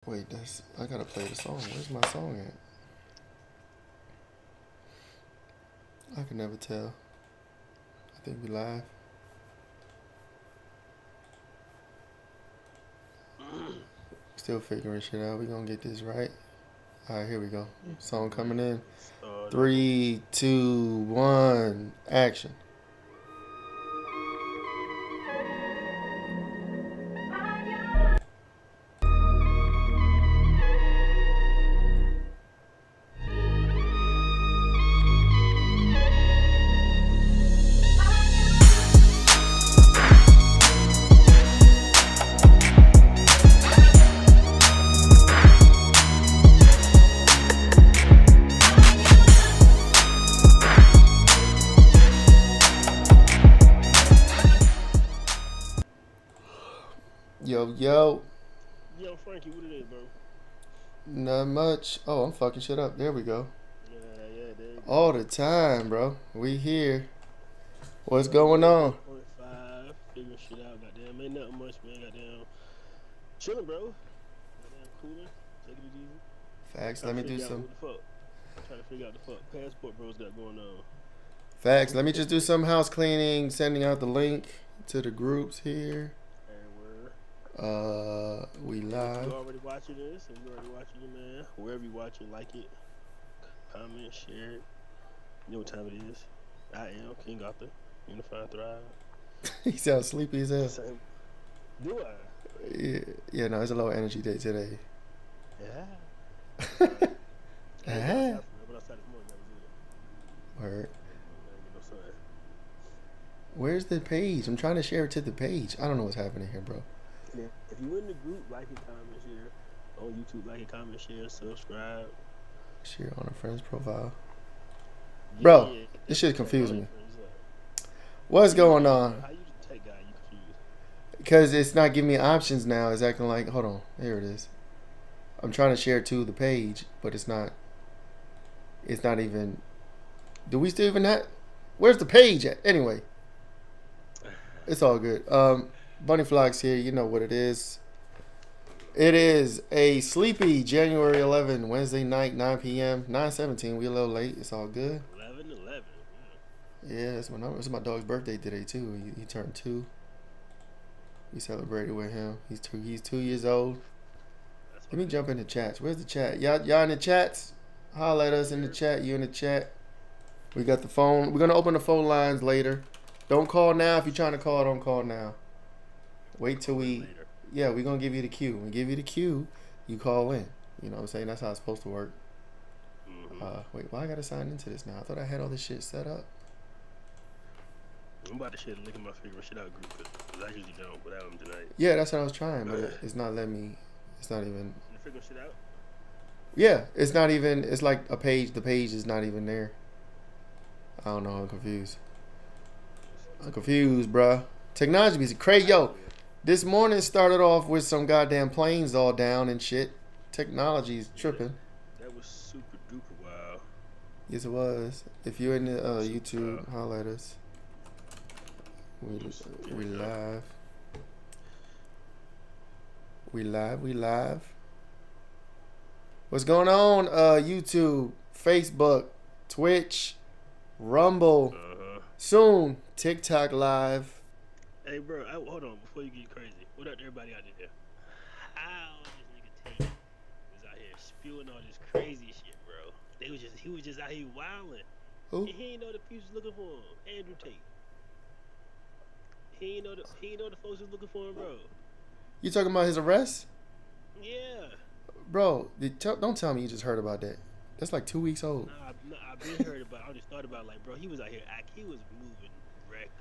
Wait, I gotta play the song. Where's my song at? I can never tell. I think we live. Still figuring shit out. We gonna get this right. Alright, here we go. Song coming in. 3, 2, 1, action. Yo, yo. Yo, Frankie, what it is, bro? Not much. Oh, I'm fucking shit up. There we go. Yeah, there you go. All the time, bro. We here. What's going on? 1.5, figuring shit out, goddamn. Ain't nothing much, man, goddamn. Chilling, bro. Goddamn, cooling, taking it easy. Facts. Let me do some. Trying to figure out the fuck passport bros got going on. Facts. Let me just do some house cleaning. Sending out the link to the groups here. We live. If you already watching this, and you already watching it, man, wherever you watching, like it, comment, share it. You know what time it is. I am King Arthur, Unified Thrive. He sounds sleepy as hell. Same. Do I? Yeah, no, it's a low energy day today. Yeah. Uh-huh. But outside this morning, that was it. Word. No sun. Where's the page? I'm trying to share it to the page. I don't know what's happening here, bro. Yeah. If you in the group, like and comment, share. On YouTube, like and comment, share, subscribe. Share on a friend's profile. Yeah, Bro, yeah. this shit confused me. What's going on? How you just take guy? You confused? Because it's not giving me options now. It's acting like, hold on, here it is. I'm trying to share to the page, but it's not. It's not even. Do we still even have? Where's the page at? Anyway, it's all good. Bunny Flock's here. You know what it is. It is a sleepy January 11, Wednesday night, 9 p.m., 9:17. We a little late. It's all good. 11. Yeah, it's my dog's birthday today too. He turned 2. We celebrated with him. He's 2 years old. Let me jump in the chats. Where's the chat? Y'all in the chats? Holla at us in the chat. You in the chat? We got the phone. We're gonna open the phone lines later. Don't call now. If you're trying to call, don't call now. Wait till we. Yeah, we're gonna give you the cue. When we give you the cue, you call in. You know what I'm saying? That's how it's supposed to work. Wait, why I gotta sign into this now? I thought I had all this shit set up. I'm about to share the link in my favorite shit out group because I usually don't without them tonight. Yeah, that's what I was trying, but it's not letting me. It's not even. You figure shit out? Yeah, it's not even. It's like a page. The page is not even there. I don't know. I'm confused. I'm confused, bruh. Technology is crazy. Yo, this morning started off with some goddamn planes all down and shit. Technology's tripping. That was super duper wow. Yes, it was. If you're in the YouTube, holla at us. We live. We live. What's going on? YouTube, Facebook, Twitch, Rumble. Soon, TikTok live. Hey, bro, hold on before you get crazy. What up to everybody out there? How this nigga Tate was out here spewing all this crazy shit, bro? He was just out here wilding. Who? And he ain't know the people was looking for him. Andrew Tate. He ain't know the folks was looking for him, bro. You talking about his arrest? Yeah. Bro, don't tell me you just heard about that. That's like 2 weeks old. Nah, I've been heard about. I just thought about like, bro, he was out here he was moving reckless.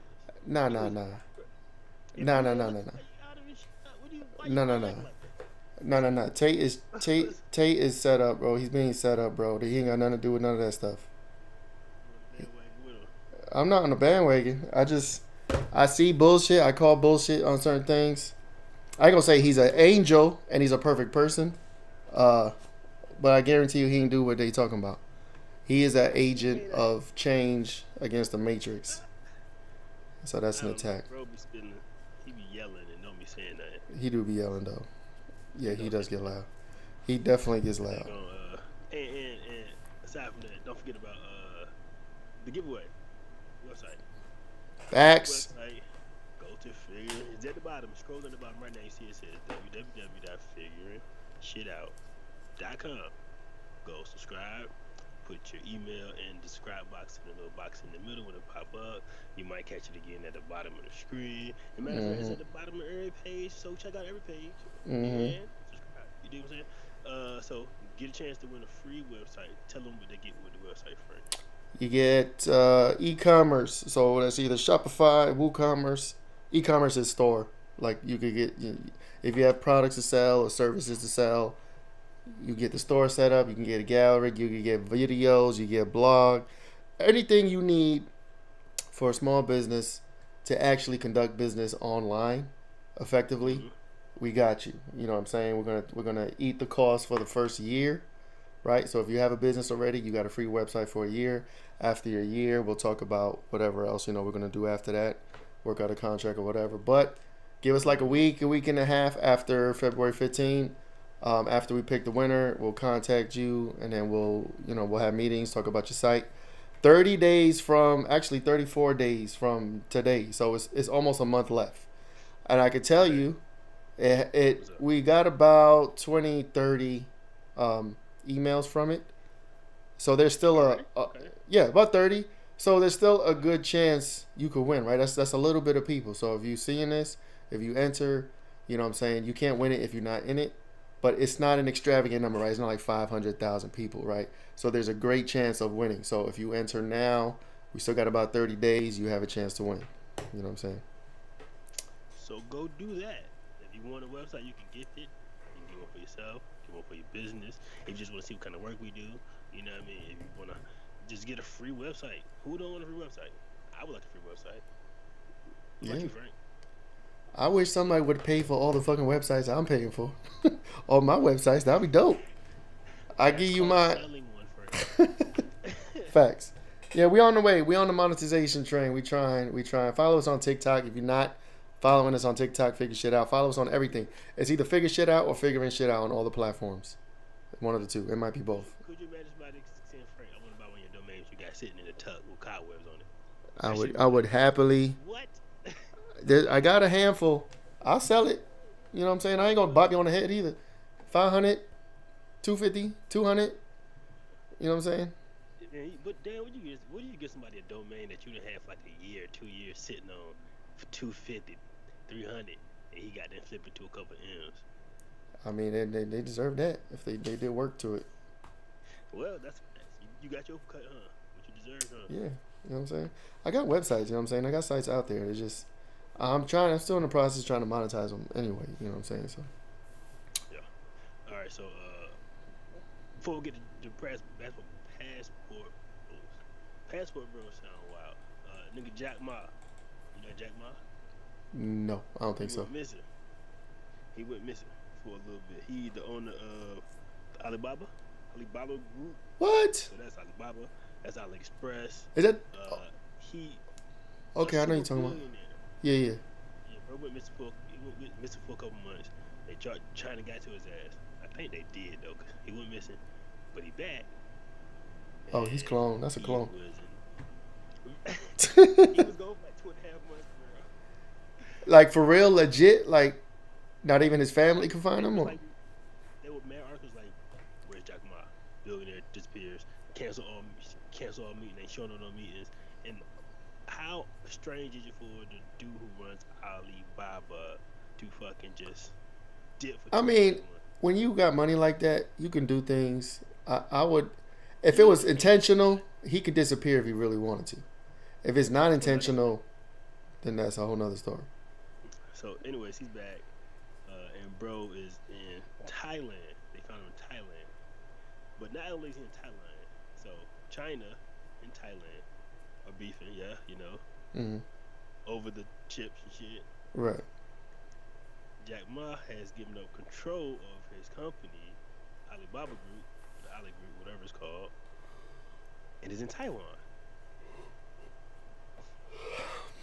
Nah. No. Tate is set up, bro. He's being set up, bro. He ain't got nothing to do with none of that stuff. I'm not on the bandwagon. I see bullshit. I call bullshit on certain things. I ain't gonna say he's an angel and he's a perfect person. But I guarantee you he ain't do what they talking about. He is an agent of change against the Matrix. So that's an attack. Bro he be yelling and don't be saying that. He do be yelling though. Yeah, he does get loud. He definitely gets They're loud. gonna and aside from that, don't forget about the giveaway website. Facts. Website. Go to figure. It's at the bottom. Scroll at the bottom right now. You see it says www.figuringshitout.com. Go subscribe. Put your email in the subscribe box in the little box in the middle when it pop up. You might catch it again at the bottom of the screen. As a matter of fact, it's Mhm. at the bottom of every page. So check out every page Mhm. and subscribe. You do what I'm saying? So get a chance to win a free website. Tell them what they get with the website first. You get e-commerce, so that's either Shopify, WooCommerce. E-commerce is store. Like you could get if you have products to sell or services to sell, you get the store set up. You can get a gallery. You can get videos. You get blog. Anything you need for a small business to actually conduct business online effectively, Mm-hmm. we got you. You know what I'm saying? We're gonna eat the cost for the first year, right? So if you have a business already, you got a free website for a year. After your year, we'll talk about whatever else we're gonna do after that, work out a contract or whatever. But give us like Mm-hmm. a week and a half after February 15th. After we pick the winner, we'll contact you, and then we'll have meetings, talk about your site. 30 days from actually 34 days from today, so it's almost a month left, and I can tell Okay. you it What's up? we got about 20 30 um, emails from it, so there's still Already? a Okay. yeah, about 30, so there's still a good chance you could win, right? That's a little bit of people, so if you seeing this, if you enter, you know what I'm saying, you can't win it if you're not in it, but it's not an extravagant number, right? It's not like 500,000 people, right? So there's a great chance of winning. So if you enter now, we still got about 30 days, you have a chance to win. You know what I'm saying? So go do that. If you want a website, you can gift it. You can get one for yourself, get one for your business. If you just want to see what kind of work we do, you know what I mean? If you want to just get a free website, who don't want a free website? I would like a free website. What about Yeah. you, Frank? I wish somebody would pay for all the fucking websites I'm paying for. All my websites, that'd be dope. I That's give you called my selling one, facts. Yeah, we on the way. We on the monetization train. We trying. We trying. Follow us on TikTok. If you're not following us on TikTok, figure shit out. Follow us on everything. It's either figure shit out or figuring shit out on all the platforms. One of the two. It might be both. could you imagine somebody saying, Frank, I want to buy one of your domains you got sitting in a tub with cobwebs on it? I That shit would. would I be would like, happily. what? I got a handful. I'll sell it. You know what I'm saying? I ain't gonna bop you on the head either. 500, 250, 200. You know what I'm saying? But damn, what do you get somebody a domain that you done have for like a year, 2 years sitting on for 250, 300, and he got them flipping to a couple M's? I mean, they deserve that if they did work to it. Well, that's you got your cut, huh? What you deserve, huh? Yeah, you know what I'm saying. I got websites. You know what I'm saying. I got sites out there. It's just I'm trying. I'm still in the process trying to monetize them anyway. You know what I'm saying. So Yeah. All right. So before we get to the passport bros, passport bros sound wild. Nigga Jack Ma, you know Jack Ma? no, I don't He think so. went missing. He went missing for a little bit. He the owner of Alibaba Group. What So that's Alibaba. That's AliExpress. is that? He a Okay, I know you're super talking about. billionaire. Yeah, yeah. Yeah, bro went missing for a couple months. They tried China got to his ass. I think they did though, 'cause he went missing, but he back Oh, he's and clone. That's a he clone. was in. He was gone for like 2.5 months, bro. Like for real, legit. Like not even his family can find It him. was Or like they were mad articles like, "Where's Jack Ma? Billionaire disappears. Cancel all meetings. Ain't showing up no meetings." And how strange is it for the dude who runs Alibaba to fucking just dip for I two and a mean, half months? when you got money like that, you can do things. I would, if it Yeah, was you can. intentional, he could disappear if he really wanted to. If it's not Well, no, they. intentional, then that's a whole nother story. So, anyways, he's back, and bro is in Thailand. They found him in Thailand, but not only is he in Thailand, so China and Thailand are beefing. Yeah, Mm-hmm. over the chips and shit. Right. Jack Ma has given up control of his company, Alibaba Group, the Ali Group, whatever it's called, and is in Taiwan.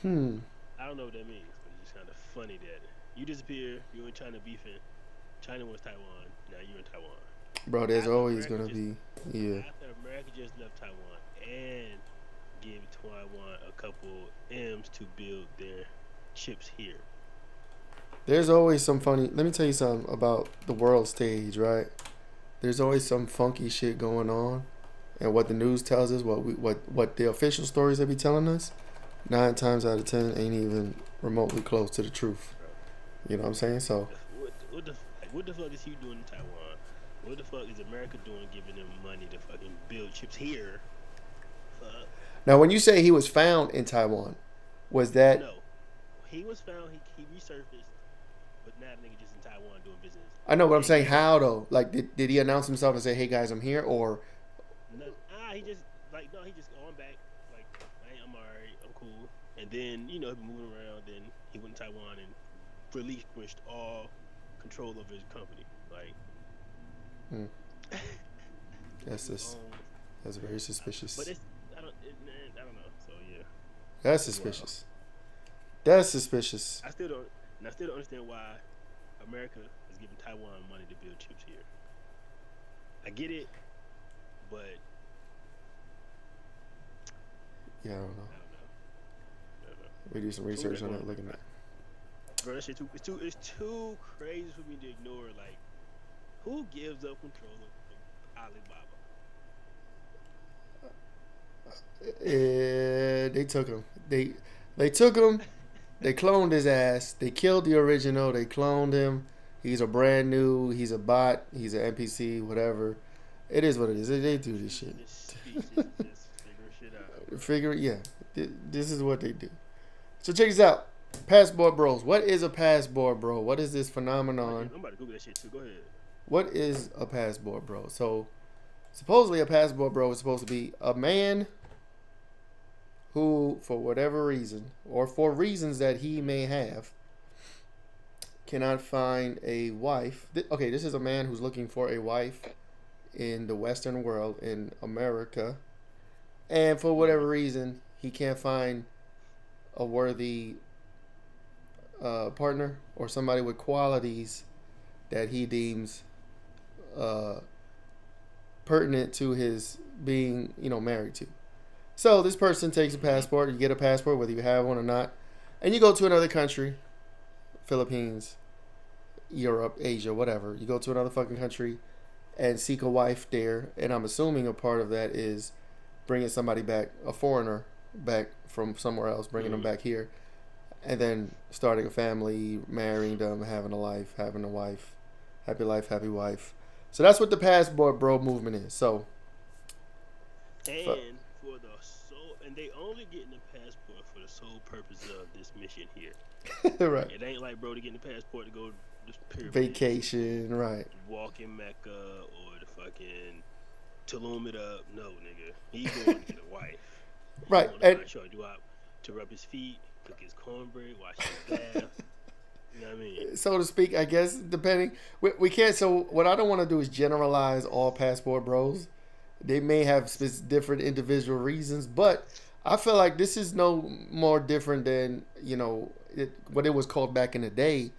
Hmm. I don't know what that means, but it's just kind of funny that you disappear, you're in China beefing, China wants Taiwan, now you're in Taiwan. Bro, there's after always America gonna just be, yeah. after America just left Taiwan and gave Taiwan a couple M's to build their chips here. There's always some funny. Let me tell you something about the world stage, right? There's always some funky shit going on, and what the news tells us, what the official stories they be telling us, 9 times out of 10 ain't even remotely close to the truth. Bro, You know what I'm saying? So what the fuck is he doing in Taiwan? What the fuck is America doing giving them money to fucking build chips here? Fuck. now, when you say he was found in Taiwan, was that? No. He was found, he resurfaced, but now the nigga just in Taiwan doing business. I know what I'm And saying. he just How though? Like, did he announce himself and say, "Hey guys, I'm here," or he just like no, he just going back like I'm alright, I'm cool. And then, he been moving around, then he went to Taiwan and relinquished all control over his company. Like hmm, that's he just owns that's very suspicious. but it's I don't know. So yeah. That's It's wild. suspicious. That's suspicious. I still don't understand why America is giving Taiwan money to build chips here. I get it, but Yeah, I don't know. I don't know. I don't know. We do some So research we're on going, that. Looking at. bro. That shit it's too crazy for me to ignore. Like, who gives up control of Alibaba? They took him. They took him. They cloned his ass. They killed the original. They cloned him. He's a brand new. He's a bot. He's an NPC. Whatever. It is what it is. They do this shit. This speech just figure shit out. Bro. Figure it. Yeah. This is what they do. So check this out. Passport bros. What is a passport bro? What is this phenomenon? I'm about to Google that shit too. Go ahead. What is a passport bro? So supposedly a passport bro is supposed to be a man who, for whatever reason, or for reasons that he may have, cannot find a wife. Okay, this is a man who's looking for a wife in the Western world, in America, and for whatever reason, he can't find a worthy partner or somebody with qualities that he deems uh, pertinent to his being, married to. So this person takes a passport. You get a passport, whether you have one or not, and you go to another country, Philippines, Europe, Asia, whatever. You go to another fucking country and seek a wife there. And I'm assuming a part of that is bringing somebody back, a foreigner back from somewhere else, bringing them back here, and then starting a family, marrying them, having a life, having a wife, happy life, happy wife. So that's what the passport bro movement is. So. And for the sole, and they only getting the passport for the sole purpose of this mission here. Right. It ain't like bro to getting the passport to go this pyramid, Vacation, right. walk in Mecca or the fucking Tulum it up. No, nigga, he going to get a wife. Right. He And going to do out to rub his feet, cook his cornbread, wash his bath. You know what I mean? so to speak, I guess, depending. We can't. So what I don't want to do is generalize all passport bros. They may have different individual reasons, but I feel like this is no more different than what it was called back in the day,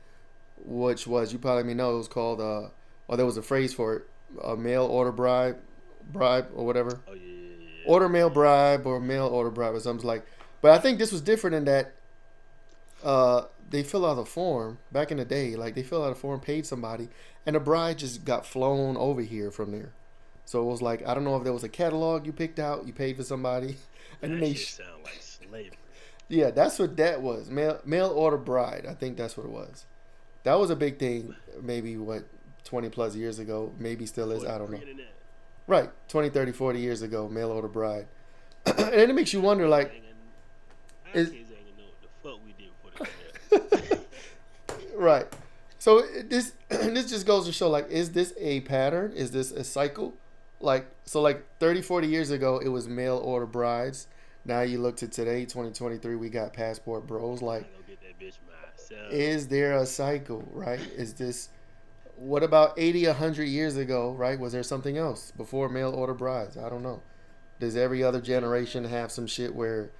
which was, you probably may know, it was called or there was a phrase for it, a mail order bribe or whatever. Oh yeah. Order mail bribe or mail order bribe or something like. But I think this was different in that they fill out a form back in the day. Like, they fill out a form, paid somebody, and the bride just got flown over here from there. So it was like, I don't know if there was a catalog you picked out, you paid for somebody, and then That they shit sound like slavery. yeah, that's what that was. Mail order bride. I think that's what it was. That was a big thing. Maybe 20 plus years ago. Maybe still is. I don't know. Pre-internet. Right, 20, 30, 40 years ago. Mail order bride. And then it makes you wonder, like, Our is kids ain't gonna know what the fuck we did before the internet. right. So this this just goes to show, like, is this a pattern? Is this a cycle? Like 30, 40 years ago, it was mail order brides. Now you look to today, 2023, we got passport bros. Like, I go get that bitch myself. is there a cycle, right? Is this, what about 80, 100 years ago, right? Was there something else before mail order brides? I don't know. Does every other generation have some shit where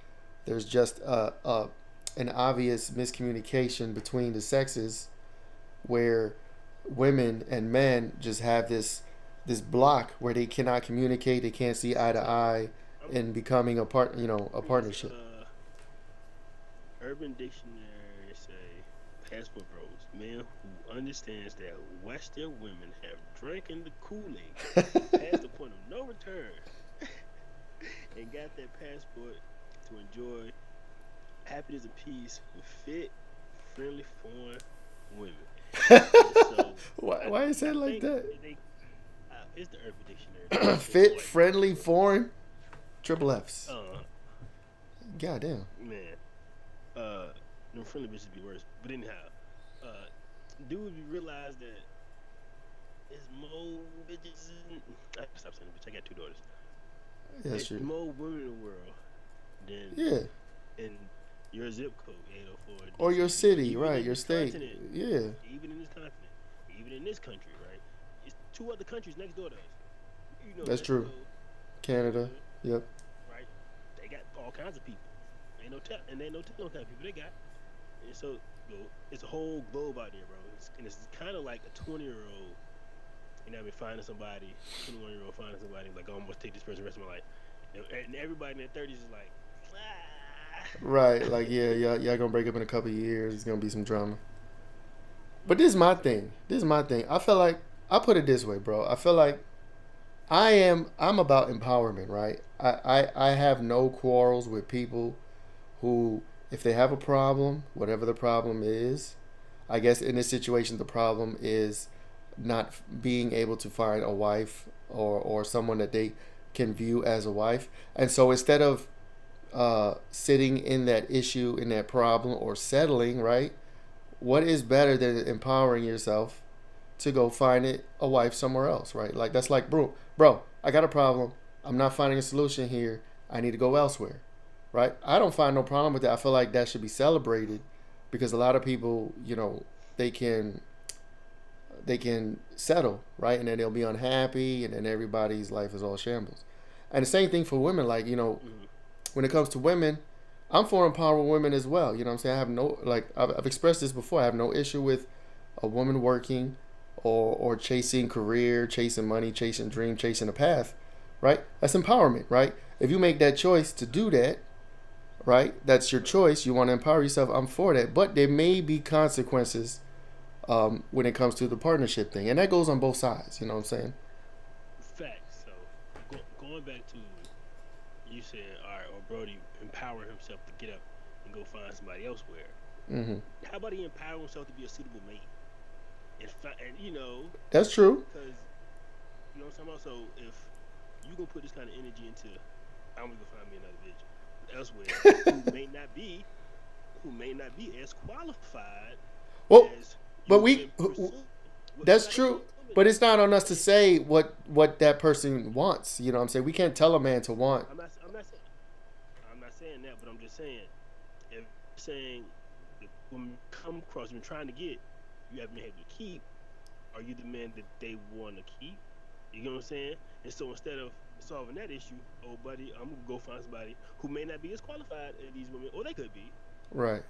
there's just an obvious miscommunication between the sexes, where women and men just have this this block where they cannot communicate, they can't see eye to So eye, I'm in becoming a reading this partnership. Urban Dictionary say passport bros, man who understands that Western women have drinking the Kool-Aid past the point of no return and got that passport to enjoy happiness and peace with fit, friendly foreign women. And so Why is I that like think that? they it's the Urban Dictionary, man. It's Fit, like friendly, foreign, triple F's. uh Goddamn. man, uh them friendly bitches be worse. But anyhow, uh dude, you realize that it's more bitches. I can stop saying bitch. I got two daughters. Yeah, that's It's true. more women in the world than Yeah. in your zip code 804 Or your DC. You know, city, even right? in Your this state. continent, Yeah. even in this continent, even in this country, right? It's two other countries next door to us. You know That's true. Mexico, Canada. Canada, Yep. right? They got all kinds of people. Ain't no telling what kind of people they got. And so, it's a whole globe out there, bro. And it's kind of like a 20-year-old, you know, what I mean, finding somebody, 21-year-old finding somebody like, oh, I'm gonna take this person the rest of my life. And everybody in their 30s is like, ah. Right. Like, yeah, y'all gonna break up in a couple of years. It's gonna be some drama. But this is my thing. This is my thing. I feel like I put it this way, bro. I feel like I'm about empowerment, right? I have no quarrels with people who, if they have a problem, whatever the problem is, I guess in this situation the problem is not being able to find a wife, or someone that they can view as a wife. And so instead of sitting in that issue, in that problem, or settling, right? What is better than empowering yourself to go find it a wife somewhere else, right? Like, that's like, bro, I got a problem. I'm not finding a solution here. I need to go elsewhere, right? I don't find no problem with that. I feel like that should be celebrated, because a lot of people, they can they can settle, right? And then they'll be unhappy, and then everybody's life is all shambles. And the same thing for women. Like, Mm-hmm. when it comes to women, I'm for empowering women as well. You know what I'm saying? I have no, like, I've expressed this before. I have no issue with a woman working, or chasing career, chasing money, chasing dream, chasing a path, right? That's empowerment, right? If you make that choice to do that, right? That's your Right. choice. You want to empower yourself. I'm for that. But there may be consequences when it comes to the partnership thing. And that goes on both sides. You know what I'm saying? Facts. So, going back to you saying, all right, or Brody empower himself to get up and go find somebody elsewhere. Hmm. How about he empower himself to be a suitable mate? And That's true. because you know what I'm talking about. So if you gonna put this kind of energy into, I'm gonna go find me another bitch elsewhere who may not be as qualified Well, as but you've been pursuing. that's Now, it's true. women But though. it's not on us to It's say what that person wants. You know what I'm saying? We can't tell a man to want. I'm not saying that, but I'm just saying if you're saying the women come across and trying to get, you haven't been able to keep. Are you the man that they want to keep? You know what I'm saying? And so instead of solving that issue, oh buddy, I'm gonna go find somebody who may not be as qualified as these women, or they could be, Right.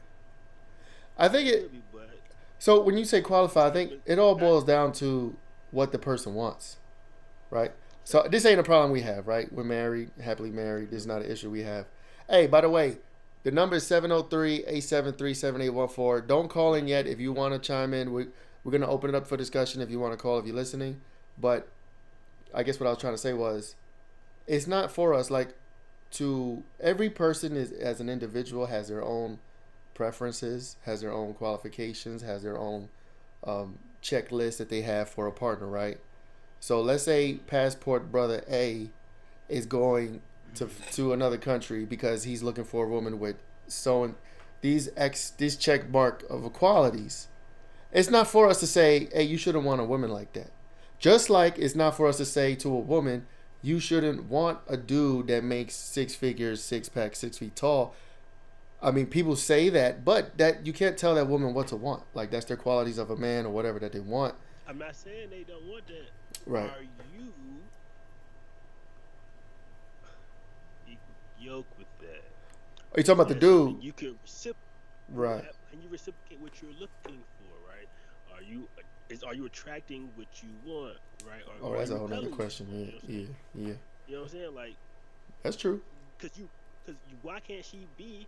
I think they it. could be, but So when you say qualify, I these think women it all got boils down to what the person wants, right? So facts. this ain't a problem we have, right? We're married, happily married. This is not an issue we have. Hey, by the way, the number is 703-873-7814. Don't call in yet if you want to chime in. We're going to open it up for discussion if you want to call, if you're listening. But I guess what I was trying to say was, it's not for us. Like, to every person is, as an individual, has their own preferences, has their own qualifications, has their own checklist that they have for a partner, right? So let's say passport brother A is going to another country because he's looking for a woman with so these check mark of qualities. It's not for us to say, hey, you shouldn't want a woman like that. Just like it's not for us to say to a woman, you shouldn't want a dude that makes six figures, six pack, 6 feet tall. I mean, people say that, but that you can't tell that woman what to want. Like, that's their qualities of a man or whatever that they want. I'm not saying they don't want that. Right. Are you yoked with that? Are you talking about the Or is it something dude? you can reciprocate? Right. Can you reciprocate what you're looking for? Right? Are you is are you attracting what you want, right? Oh, Or are that's you a whole nother repelling what you question. want? You know what I'm Yeah, saying? yeah, yeah. You know what I'm saying? Like, That's true. why can't she be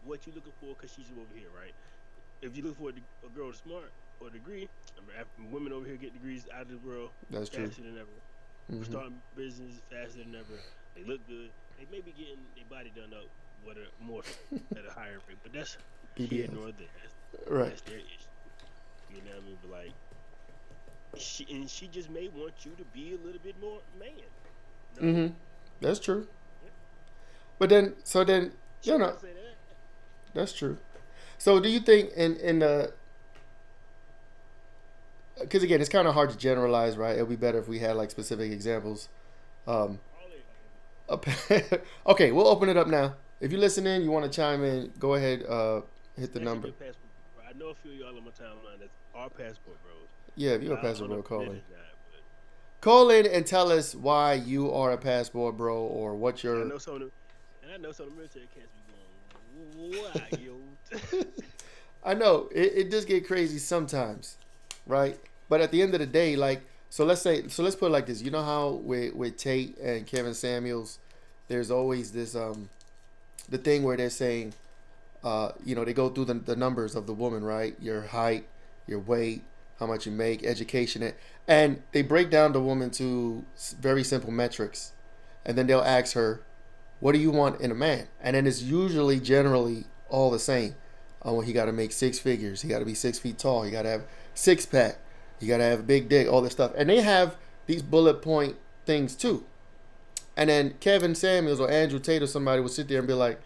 what you looking for? Because she's over here, right? If you look for a girl that's smart or a degree, I mean, women over here get degrees out of the world That's true. faster than ever. Hmm. Starting business faster than ever. They look good. They may be getting their body done up with a more at a higher rate, but that's here BBLs. nor there. Right. That's their issue. You know what I mean? But like, she just may want you to be a little bit more man. No, Hmm. That's true. yeah. But then, so then, She you don't know, gotta say that. that's true. So do you think in the because again, it's kind of hard to generalize, right? It'll be better if we had like specific examples. Um, All they okay, we'll open it up now. If you're listening, you want to chime in, go ahead. Hit the especially if number. you're passport. Bro. I know a few of y'all on my timeline that's our passport bros. Yeah, if you're a Y'all passport bro, call in. unapologetic not, but Call in and tell us why you are a passport bro or what and I your. know some of them, and I know some of the military cats be going, "Why, yo?" I know it does get crazy sometimes, right? But at the end of the day, like, so let's put it like this. You know how with Tate and Kevin Samuels, there's always this the thing where they're saying they go through the numbers of the woman, right? Your height, your weight, how much you make, education, and they break down the woman to very simple metrics, and then they'll ask her, "What do you want in a man?" And then it's usually generally all the same. Oh, well, he got to make six figures. He got to be 6 feet tall. He got to have six pack. You got to have a big dick. All this stuff, and they have these bullet point things too. And then Kevin Samuels or Andrew Tate or somebody will sit there and be like,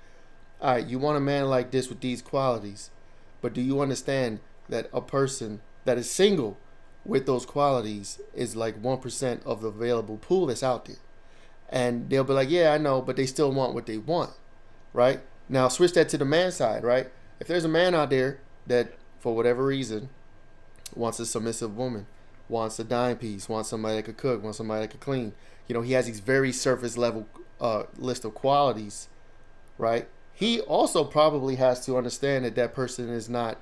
all right, you want a man like this with these qualities, but do you understand that a person that is single with those qualities is like 1% of the available pool that's out there? And they'll be like, yeah, I know, but they still want what they want, right? Now, switch that to the man side, right? If there's a man out there that, Yeah, for whatever reason, wants a submissive woman, wants a dime piece, wants somebody that could cook, wants somebody that could clean, he has these very surface level list of qualities, right? He also probably has to understand that that person is not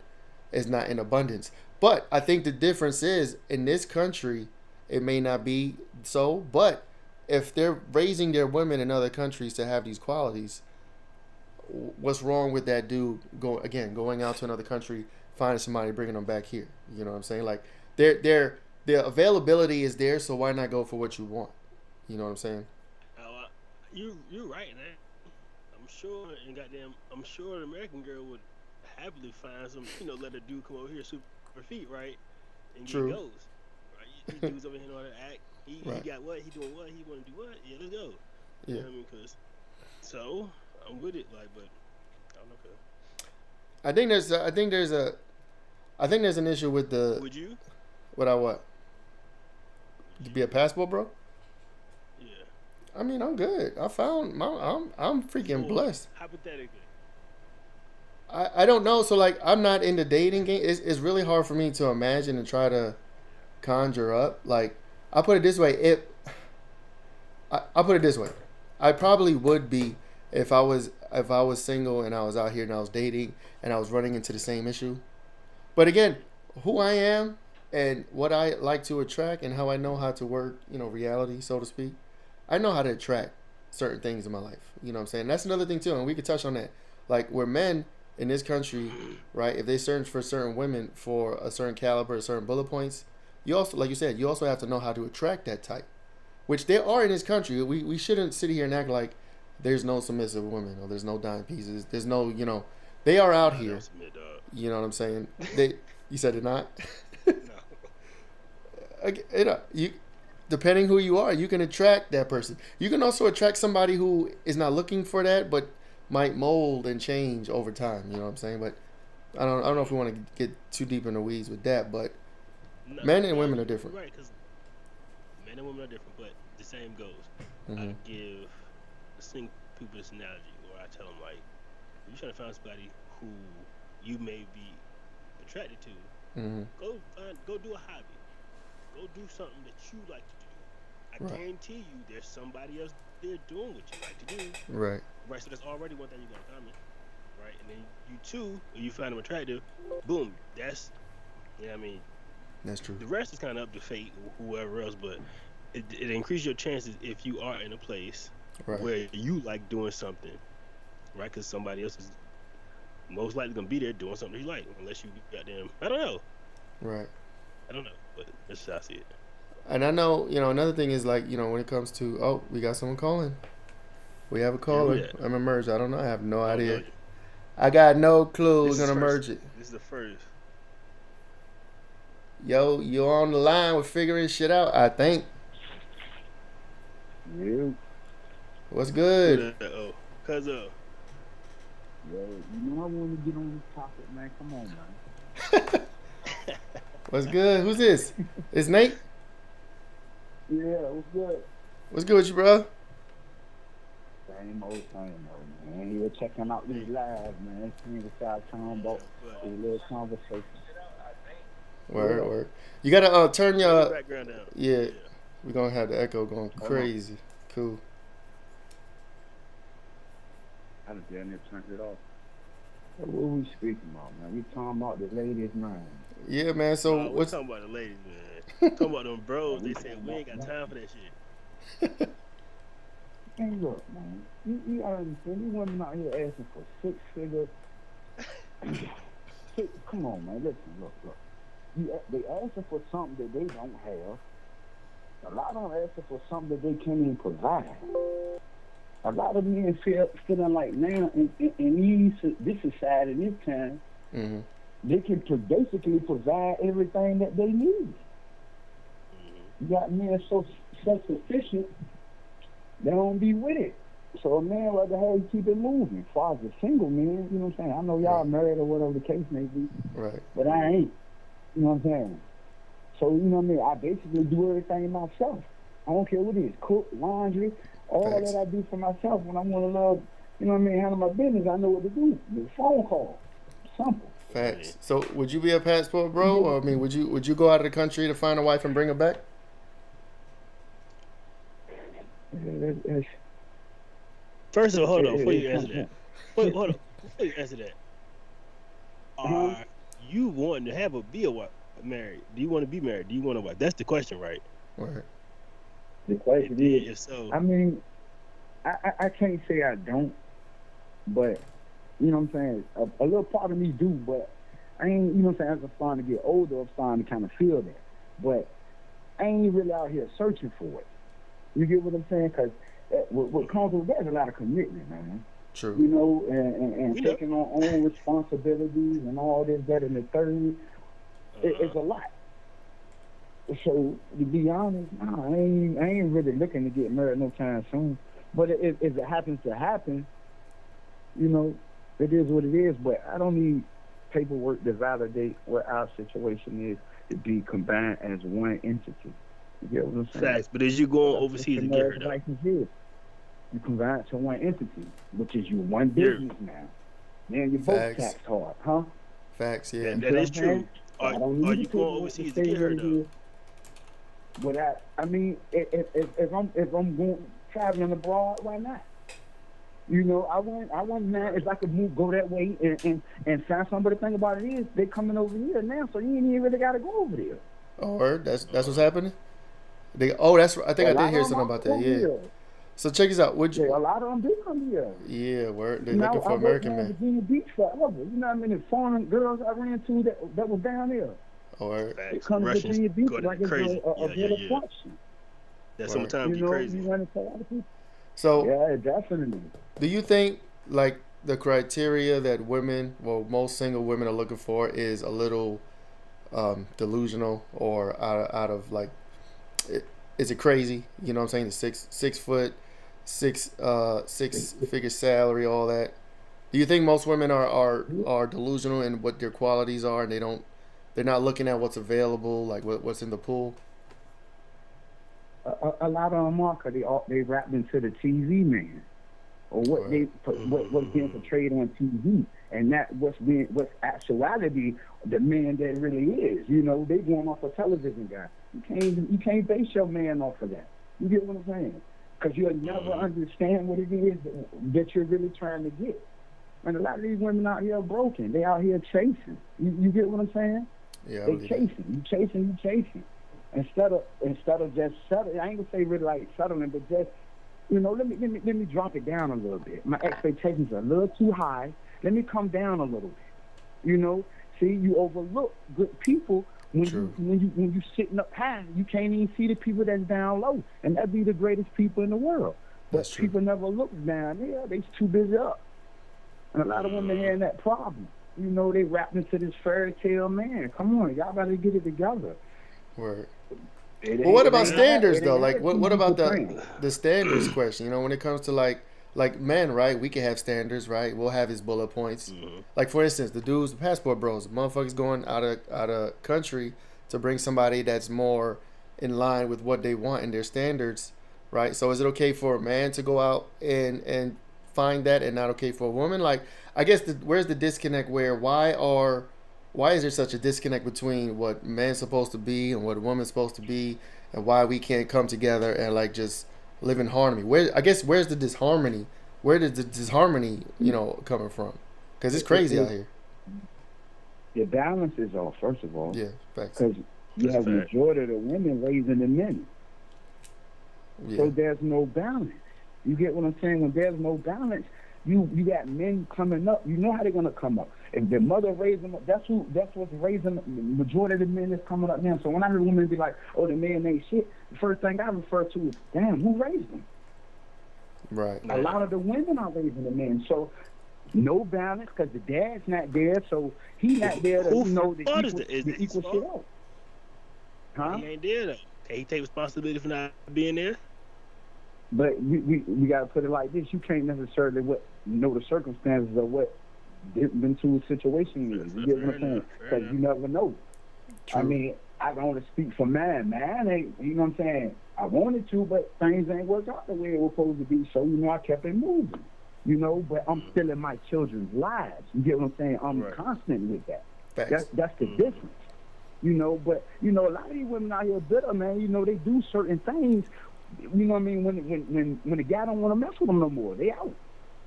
in abundance. But I think the difference is in this country, it may not be so. But if they're raising their women in other countries to have these qualities, what's wrong with that dude going out to another country, finding somebody, bringing them back here? You know what I'm saying? Like their availability is there, so why not go for what you want? You know what I'm saying? you're right, man. I'm sure, and goddamn, I'm sure an American girl would happily find some, let a dude come over here super feet, right, and get True. goals, right? These dudes over here know how to act. He Right. got what? He doing what? He want to do what? Yeah, let's go. You Yeah. know what I mean? Cause so I'm with it, like, but I don't know. I think there's an issue with the Would you? what I what Would to you? be a passport bro. Yeah. I mean, I'm good. I found my I'm freaking For blessed. hypothetically, I don't know. So like, I'm not in the dating game. It's really hard for me to imagine and try to yeah. conjure up. Like, I put it this way. I put it this way. I probably would be if I was single and I was out here and I was dating and I was running into the same issue. But again, who I am and what I like to attract and how I know how to work, reality, so to speak. I know how to attract certain things in my life. You know what I'm saying? That's another thing too, and we could touch on that. Like where men in this country, right, if they search for certain women for a certain caliber, certain bullet points, you also, like you said, you also have to know how to attract that type. Which there are in this country. We shouldn't sit here and act like there's no submissive women or there's no dime pieces. There's no, they are out Nah, here. that's mid dog. You know what I'm saying? They, you said they're not. No. You, depending who you are, you can attract that person. You can also attract somebody who is not looking for that, but might mold and change over time. You know what I'm saying? But I don't know if we want to get too deep in the weeds with that. But No, men and no, women are you're different. right, because men and women are different, but the same goes. I Hmm. give single people this analogy where I tell them, like, if you're trying to find somebody who you may be attracted to, Hmm. go do a hobby. Go do something that you like to do. I Right. guarantee you there's somebody else there doing what you like to do. Right. Right, so that's already one thing you got in common. Right, and then you two, when you find them attractive, boom, that's, you know what I mean, That's true. The rest is kind of up to fate or whoever else, but it increases your chances if you are in a place Right. where you like doing something, right? Because somebody else is most likely gonna be there doing something you like, unless you got them. I don't know. Right. I don't know, but that's how I see it. And I know, another thing is like, when it comes to, oh, we got someone calling. We have a Yeah, who caller. that? I'm gonna merge. I don't know. I have no I don't know idea. you. I got no clue. We're This is gonna first. merge it. This is the first. Yo, you're on the line. We're figuring shit out. I think. Yeah, What's Who good? that? Oh, cuz yo, I want to get on this topic, man. Come on, man. What's good? Who's this? It's Nate. Yeah, what's good? What's good with you, bro? Same old, man. Here checking out these live, man. Seeing what y'all talking about. but These little conversation. Word, Yeah. word. You gotta turn turn the your. background down. Yeah, Yeah. we're gonna have the echo going Hold on. crazy. Cool. I just damn near turned it off. What we speaking about, man? We talking about the ladies' mind. Yeah, man. So Nah, we're what's? talking about the ladies, man. Talking about them bros. They said we ain't got time for that shit. Hey, look, man. You gotta understand, these women out here asking for six figures. Come on, man. Listen, look. They asking for something that they don't have. A lot of them asking for something that they can't even provide. A lot of men feeling like now in this society, this time, Mm-hmm. they can basically provide everything that they need. You got men so self-sufficient, they don't be with it. So a man rather have you keep it moving. As far as the single men, you know what I'm saying? I know y'all Right. married or whatever the case may be, Right. but I ain't. You know what I'm saying? So, you know what I mean? I basically do everything myself. I don't care what it is. Cook, laundry, all Facts. that I do for myself. When I want to love, you know what I mean, handle my business, I know what to do. Make a phone call. Simple. Facts. So would you be a passport bro? Or I mean, would you go out of the country to find a wife and bring her back? It's- First of all, hold on. it- Before it's you answer something. that, wait, hold on. Before you answer that, are you wanting to have be a wife, married? Do you want to be married? Do you want a wife? That's the question, right? Right. The question is, If so, I mean, I can't say I don't, but, you know what I'm saying? A little part of me do, but I ain't, you know what I'm saying? As I'm starting to get older, I'm starting to kind of feel that. But I ain't really out here searching for it. You get what I'm saying? Because what comes with that is a lot of commitment, man. True. You know, and Yeah. taking on own responsibilities and all this, that, and the third. It's a lot. So to be honest, nah, I ain't really looking to get married no time soon. But if it happens to happen, you know, it is what it is. But I don't need paperwork to validate what our situation is to be combined as one entity. You get what I'm saying? facts. But as you going That's overseas what to get her, marriage though, license is. You combine to one entity, which is your one business now. Then you both Facts. taxed hard, huh? Facts. Yeah. that is See what I'm saying? true. I don't need Are the you going paperwork overseas to to say get her, what it though? is. But I mean, if I'm going traveling abroad, why not? You know, I want man, if I could go that way and find somebody. The thing about it is, they coming over here now, so you ain't even really got to go over there. Oh, word. That's what's happening. That's. I think A I did lot hear of them something about that. come Yeah. here. So check this out. Would Yeah, you? a lot of them do come here. Yeah. Word. They You know, looking I for worked American in men. Virginia Beach forever. You know what I mean? The foreign girls I ran into that was down there. Oh, word. They Facts. come to Russians Virginia Beach go like to it's crazy. a Yeah. better function. That Right. summertime You be know, crazy. you run into a lot of people. So Yeah, definitely. do you think like the criteria that most single women are looking for is a little delusional or out of like, is it crazy? You know what I'm saying? The 6 foot, six figure salary, all that. Do you think most women are delusional in what their qualities are, and they're not looking at what's available, like what's in the pool? A lot of them are 'cause they wrapped into the TV man, or what Right. what's being portrayed on TV, and that what's actuality the man that really is. You know, they going off a television guy. You can't base your man off of that. You get what I'm saying? Because you'll never understand what it is that you're really trying to get. And a lot of these women out here are broken. They out here chasing. You get what I'm saying? Yeah, I They believe that. chasing. Instead of just settling, I ain't gonna say really like settling, but just let me drop it down a little bit. My expectations are a little too high. Let me come down a little bit. See, you overlook good people True. when you sitting up high. You can't even see the people that's down low, and that be the greatest people in the world. That's But true. people never look down there. They too busy up, and a lot of women having that problem. They wrapped into this fairy tale man. Come on, y'all gotta get it together. Word. It Well, what ain't, it about ain't how that, standards it though? ain't how Like, that what TV about the portraying. the standards question? When it comes to like men, right? We can have standards, right? We'll have his bullet points. Like for instance, the dudes, the passport bros, motherfuckers going out of country to bring somebody that's more in line with what they want and their standards, right? So is it okay for a man to go out and find that, and not okay for a woman? Like, I guess where's the disconnect? Why is there such a disconnect between what man's supposed to be and what a woman's supposed to be, and why we can't come together and like just live in harmony? Where's the disharmony? Where did the disharmony coming from? Because it's crazy out here. The balance is off, first of all, Yeah, facts. because you That's a have the fact. majority of the women raising the men. Yeah, So there's no balance. You get what I'm saying? When there's no balance, you got men coming up. You know how they're gonna come up. If the mother raised them up, that's what's raising the majority of the men that's coming up now. So when I hear women be like, "Oh, the man ain't shit," the first thing I refer to is, "Damn, who raised them?" right. A lot of the women are raising the men. So no balance because the dad's not there. So he's not there to to equal shit out. Huh? He ain't there though. Can he take responsibility for not being there? But we got to put it like this: you can't necessarily know the circumstances of what been to a situation is. You get what I'm saying? Because you never know. True. I mean, I can only speak for man. Man ain't, you know what I'm saying? I wanted to, but things ain't worked out the way it was supposed to be. So I kept it moving. But I'm still in my children's lives. You get what I'm saying? I'm constant with that. Facts. That's the difference. But a lot of these women out here bitter, man. They do certain things. You know what I mean? When the guy don't want to mess with them no more, they out.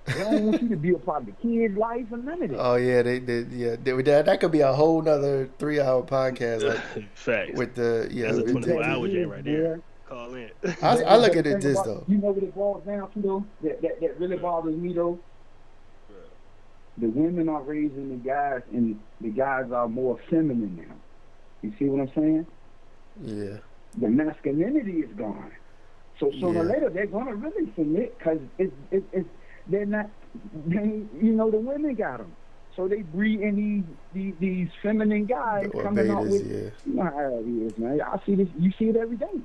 They don't want you to be a part of the kid's life and none of that. Oh yeah, that could be a whole nother 3-hour podcast. Like, Facts. with the That's a 24-hour It jam is, right there. boy. Call in. I look But at the it thing this about, though. You know what it boils down to though? That really bothers me though. The women are raising the guys, and the guys are more feminine now. You see what I'm saying? Yeah. The masculinity is gone. So sooner or later they're gonna really submit because they're not. The women got them. So they breeding these feminine guys Or coming out betas, with. yeah. You know how it is, man. I see this. You see it every day.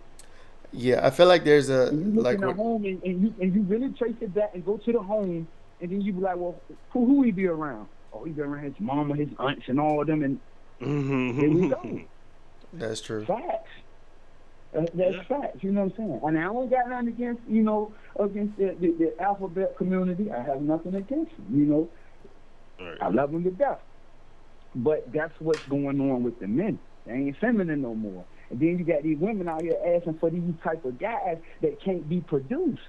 Yeah, I feel like there's a And you look like in the home and you really trace it back and go to the home, and then you be like, well, who he be around? Oh, he be around his mama, his aunts, and all of them, and here we go. That's true. Facts. That's facts. You know what I'm saying? And I don't got nothing against the alphabet community. I have nothing against them. I love them to death. But that's what's going on with the men. They ain't feminine no more. And then you got these women out here asking for these type of guys that can't be produced.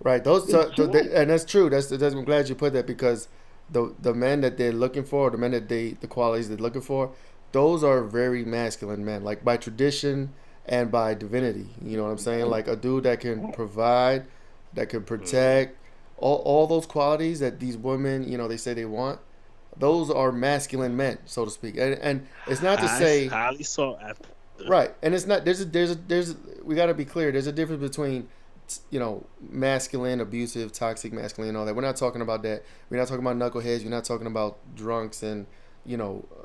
Right. And that's true. I'm glad you put that, because the men that they're looking for, the qualities they're looking for, those are very masculine men, like by tradition and by divinity. You know what I'm saying? Like a dude that can provide, that can protect, all those qualities that these women, they say they want. Those are masculine men, so to speak. And it's not to say highly sought after. Right, and it's not. We got to be clear. There's a difference between, masculine, abusive, toxic masculine, and all that. We're not talking about that. We're not talking about knuckleheads. We're not talking about drunks and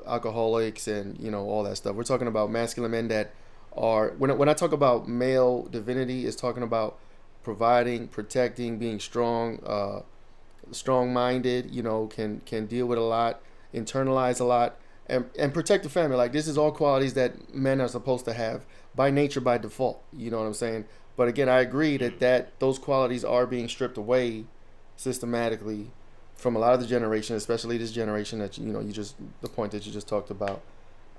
alcoholics and all that stuff. We're talking about masculine men that are. When I talk about male divinity, it's talking about providing, protecting, being strong, strong-minded. Can deal with a lot, internalize a lot. And protect the family. Like, this is all qualities that men are supposed to have by nature, by default. You know what I'm saying? But again, I agree that those qualities are being stripped away systematically from a lot of the generation, especially this generation that the point that you just talked about.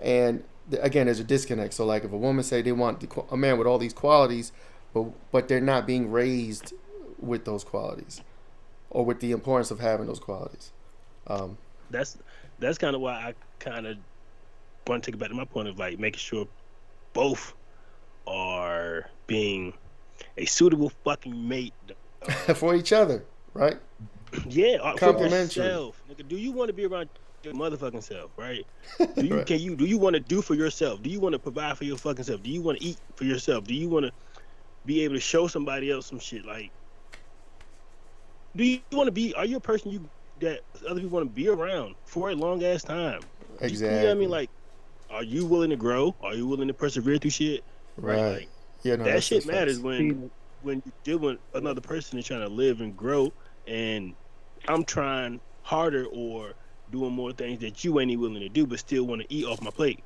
And again, there's a disconnect. So like, if a woman say they want a man with all these qualities, but they're not being raised with those qualities or with the importance of having those qualities. That's kind of why I kind of want to take it back to my point of like making sure both are being a suitable fucking mate. For each other, right? Yeah, for Complimentary. yourself. Nigga, do you want to be around your motherfucking self, right? Right. Do you want to do for yourself? Do you want to provide for your fucking self? Do you want to eat for yourself? Do you want to be able to show somebody else some shit? Like, do you want to be? Are you a person that other people want to be around for a long ass time? Exactly. You know what I mean? Like, are you willing to grow? Are you willing to persevere through shit? Right. Like, Yeah, no, that shit that's matters facts. when you deal with another person and trying to live and grow, and I'm trying harder or doing more things that you ain't even willing to do, but still want to eat off my plate.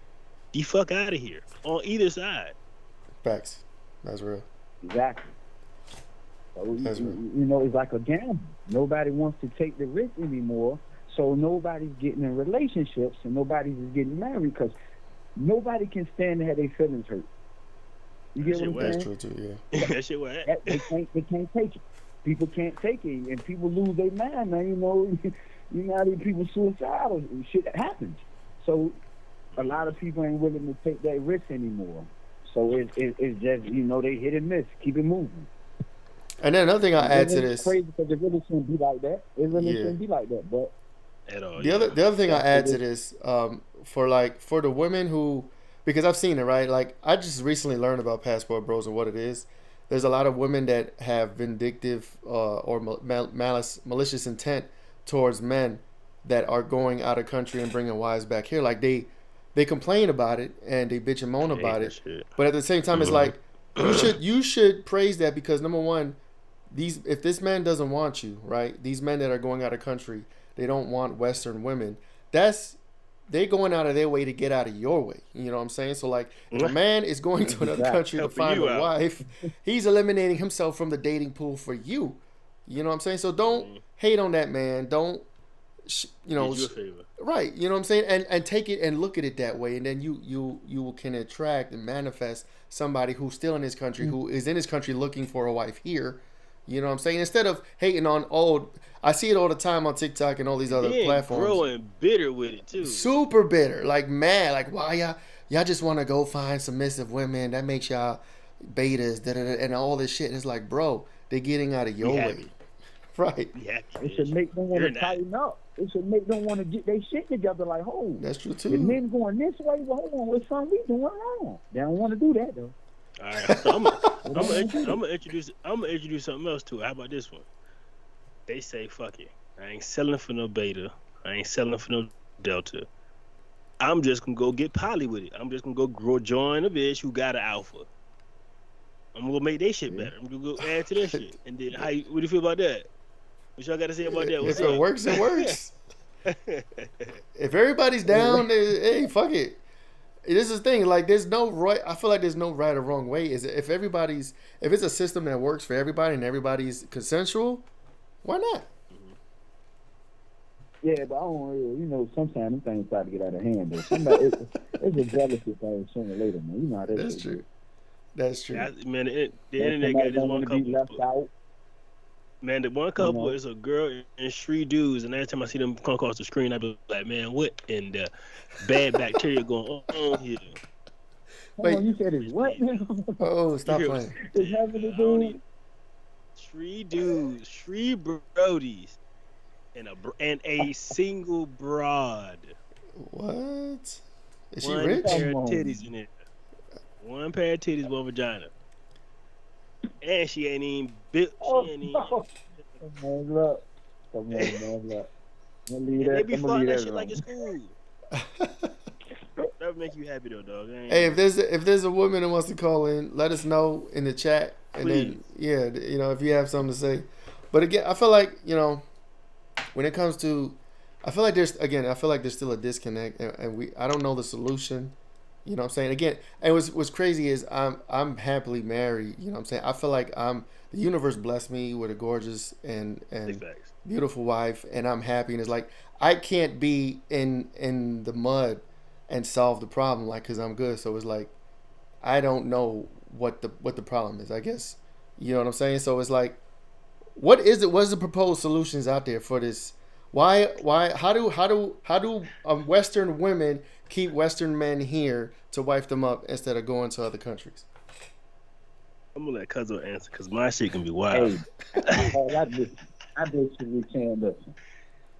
The fuck out of here on either side. Facts. That's real. Exactly. So, That's real. you know, it's like a gamble. Nobody wants to take the risk anymore, so nobody's getting in relationships and nobody's getting married because nobody can stand to have their feelings hurt. You get what I'm saying? That's true too. Yeah. That shit what? They can't take it. People can't take it, and people lose their mind, man. You know, you know how these people suicidal and shit happens. So a lot of people ain't willing to take that risk anymore. So it's just, you know, they hit and miss. Keep it moving. And then another thing I add to It's this. crazy because it really shouldn't be like that. It really Yeah. shouldn't be like that. But At all. The other thing I add to this, for the women who, because I've seen it, right? Like I just recently learned about passport bros and what it is. There's a lot of women that have vindictive or malicious intent towards men that are going out of country and bringing wives back here. Like they complain about it and they bitch and moan about it, but at the same time, it's like you should praise that because number one, if this man doesn't want you, right? These men that are going out of country, they don't want Western women. They going out of their way to get out of your way. You know what I'm saying? So like, if a man is going to another country to find a wife, he's eliminating himself from the dating pool for you. You know what I'm saying? So don't hate on that man. Don't, right? You know what I'm saying? And take it and look at it that way, and then you can attract and manifest somebody who's still in his country, who is in his country looking for a wife here. You know what I'm saying? Instead of hating on I see it all the time on TikTok and all these other platforms. Growing bitter with it too. Super bitter, like mad, like why y'all just want to go find submissive women that makes y'all betas, and all this shit. And it's like, bro, they're getting out of your way, right? Yeah, it should make them want to tighten up. It should make them want to get their shit together. Like, oh, that's true too. The men going this way, well, hold on, what's something we doing wrong? They don't want to do that though. All right, so I'm gonna introduce something else to it. How about this one? They say, fuck it, I ain't selling for no beta. I ain't selling for no delta. I'm just gonna go get poly with it. I'm just gonna go join a bitch who got an alpha. I'm gonna make their shit better. I'm gonna go add to their shit. And then, what do you feel about that? What y'all got to say about that? If it works, it works. If everybody's down, hey, fuck it. This is the thing. Like, there's no right. I feel like there's no right or wrong way. If it's a system that works for everybody and everybody's consensual, why not? Yeah, but I don't really, you know, sometimes them things try to get out of hand. But it's a jealousy thing sooner or later, man. You know how that's true. That's true. Yeah, man, the internet got this one couple. Left out. Man, the one couple is a girl and 3 dudes, and every time I see them come across the screen, I be like, man, what in the bad bacteria going on here? Wait, you said it's what? Oh, stop playing. It's having to do 3 dudes, 3 brodies, and a single broad. What? Is she one rich? Pair of titties in it. One pair of titties, one vagina. And she ain't even built. She ain't even. Come on, look. Come on, man, look. They be fucking that shit like it's cool. That would make you happy though, dog. Hey, if there's a woman that wants to call in, let us know in the chat, and Please. then you know, if you have something to say. But again, I feel like, you know, when it comes to, I feel like there's still a disconnect, and I don't know the solution. You know what I'm saying? Again, and what's crazy is I'm happily married. You know what I'm saying? I feel like the universe blessed me with a gorgeous and beautiful wife, and I'm happy. And it's like I can't be in the mud and solve the problem, like, because I'm good. So it's like I don't know what the problem is, I guess. You know what I'm saying? So it's like, what is it? What's the proposed solutions out there for this Why? How do Western women keep Western men here to wife them up instead of going to other countries? I'm gonna let Cuzzo answer because my shit can be wild. Hey, I basically saying, listen,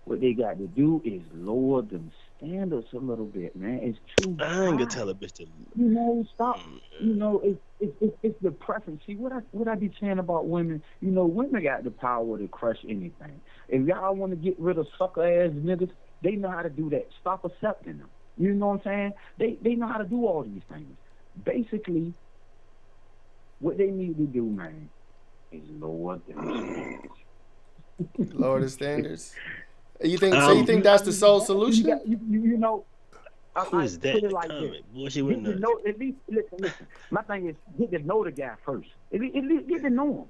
what they got to do is lower them standards a little bit, man. It's too I ain't gonna tell high. a bitch to. Stop. It's the preference. See, what I be saying about women, women got the power to crush anything. If y'all want to get rid of sucker ass niggas, they know how to do that. Stop accepting them. You know what I'm saying? They know how to do all these things. Basically, what they need to do, man, is lower them standards. Lower the standards. You think so? You think that's the sole solution? Who is that put in it the like comment? this. Boy, she Get wouldn't to know. know, at least, listen. My thing is, get to know the guy first. At least get to know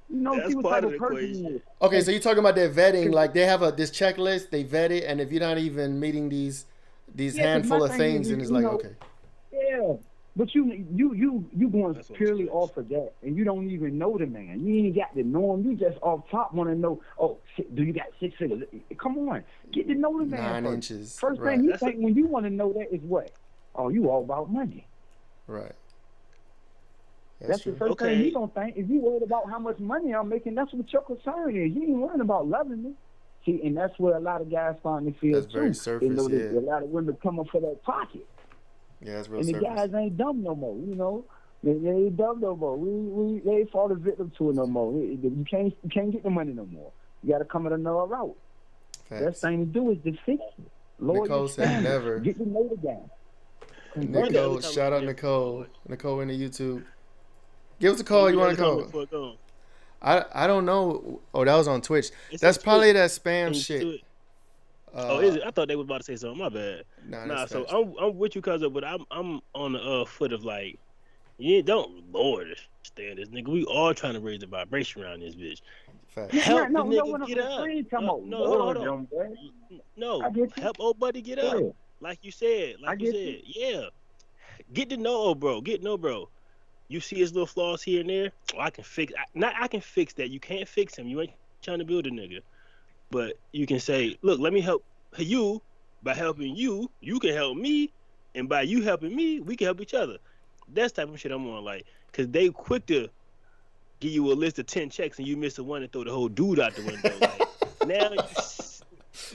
him. That's See what part type of of the person he equation. is. Okay, so you're talking about their vetting, like they have this checklist, they vet it, and if you're not even meeting these Yeah, because my handful of thing things, is, then it's like okay, yeah. But you going That's on purely Twitch. off of that, and you don't even know the man. You ain't got to know him. You just off top want to know. Oh, do you got 6 figures? Come on, get to know the man 9 first. inches, First right, thing you That's a, think when you want to know that is what? Oh, you all about money. right. That's That's the true. first thing you okay. gonna think. If you worried about how much money I'm making, that's what your concern is. You ain't worrying about loving me. See, and that's where a lot of guys starting to feel That's very too. They surface, know that yeah. a lot of women come up for that pocket. Yeah, that's real And the surface. guys ain't dumb no more, They ain't dumb no more. They ain't fall a victim to it no more. You can't get the money no more. You got to come at another route. Best Facts. thing to do is to fix it. Lower Nicole your said standards. never. Get to know the guy. We Convert. Nicole, definitely talking shout about out the Nicole. boy. Nicole in the YouTube. Give us a What call. was You the want other to comment call? before it going? I don't know. Oh, that was on Twitch. It's on That's Twitch. probably that spam Can you do shit. it? Oh, is Uh, it? I thought they was about to say something. My bad. nah, that's Nah, so facts. I'm with you, cuz, but I'm on the foot of like, you don't lower the standards, nigga. We all trying to raise the vibration around this bitch. Facts. Help the No, nigga what get I'm up. saying, come on, No, lower hold on. them, boy. I No, get you. help old buddy get Go up. ahead. Like you said, I get you. yeah. Get to know old bro. Get to know bro. You see his little flaws here and there. Oh, I can fix. Not I can fix that. You can't fix him. You ain't trying to build a nigga. But you can say, look, let me help you. By helping you, you can help me, and by you helping me, we can help each other. That's the type of shit I'm on, like, cause they quick to give you a list of 10 checks and you miss the one and throw the whole dude out the window. Like now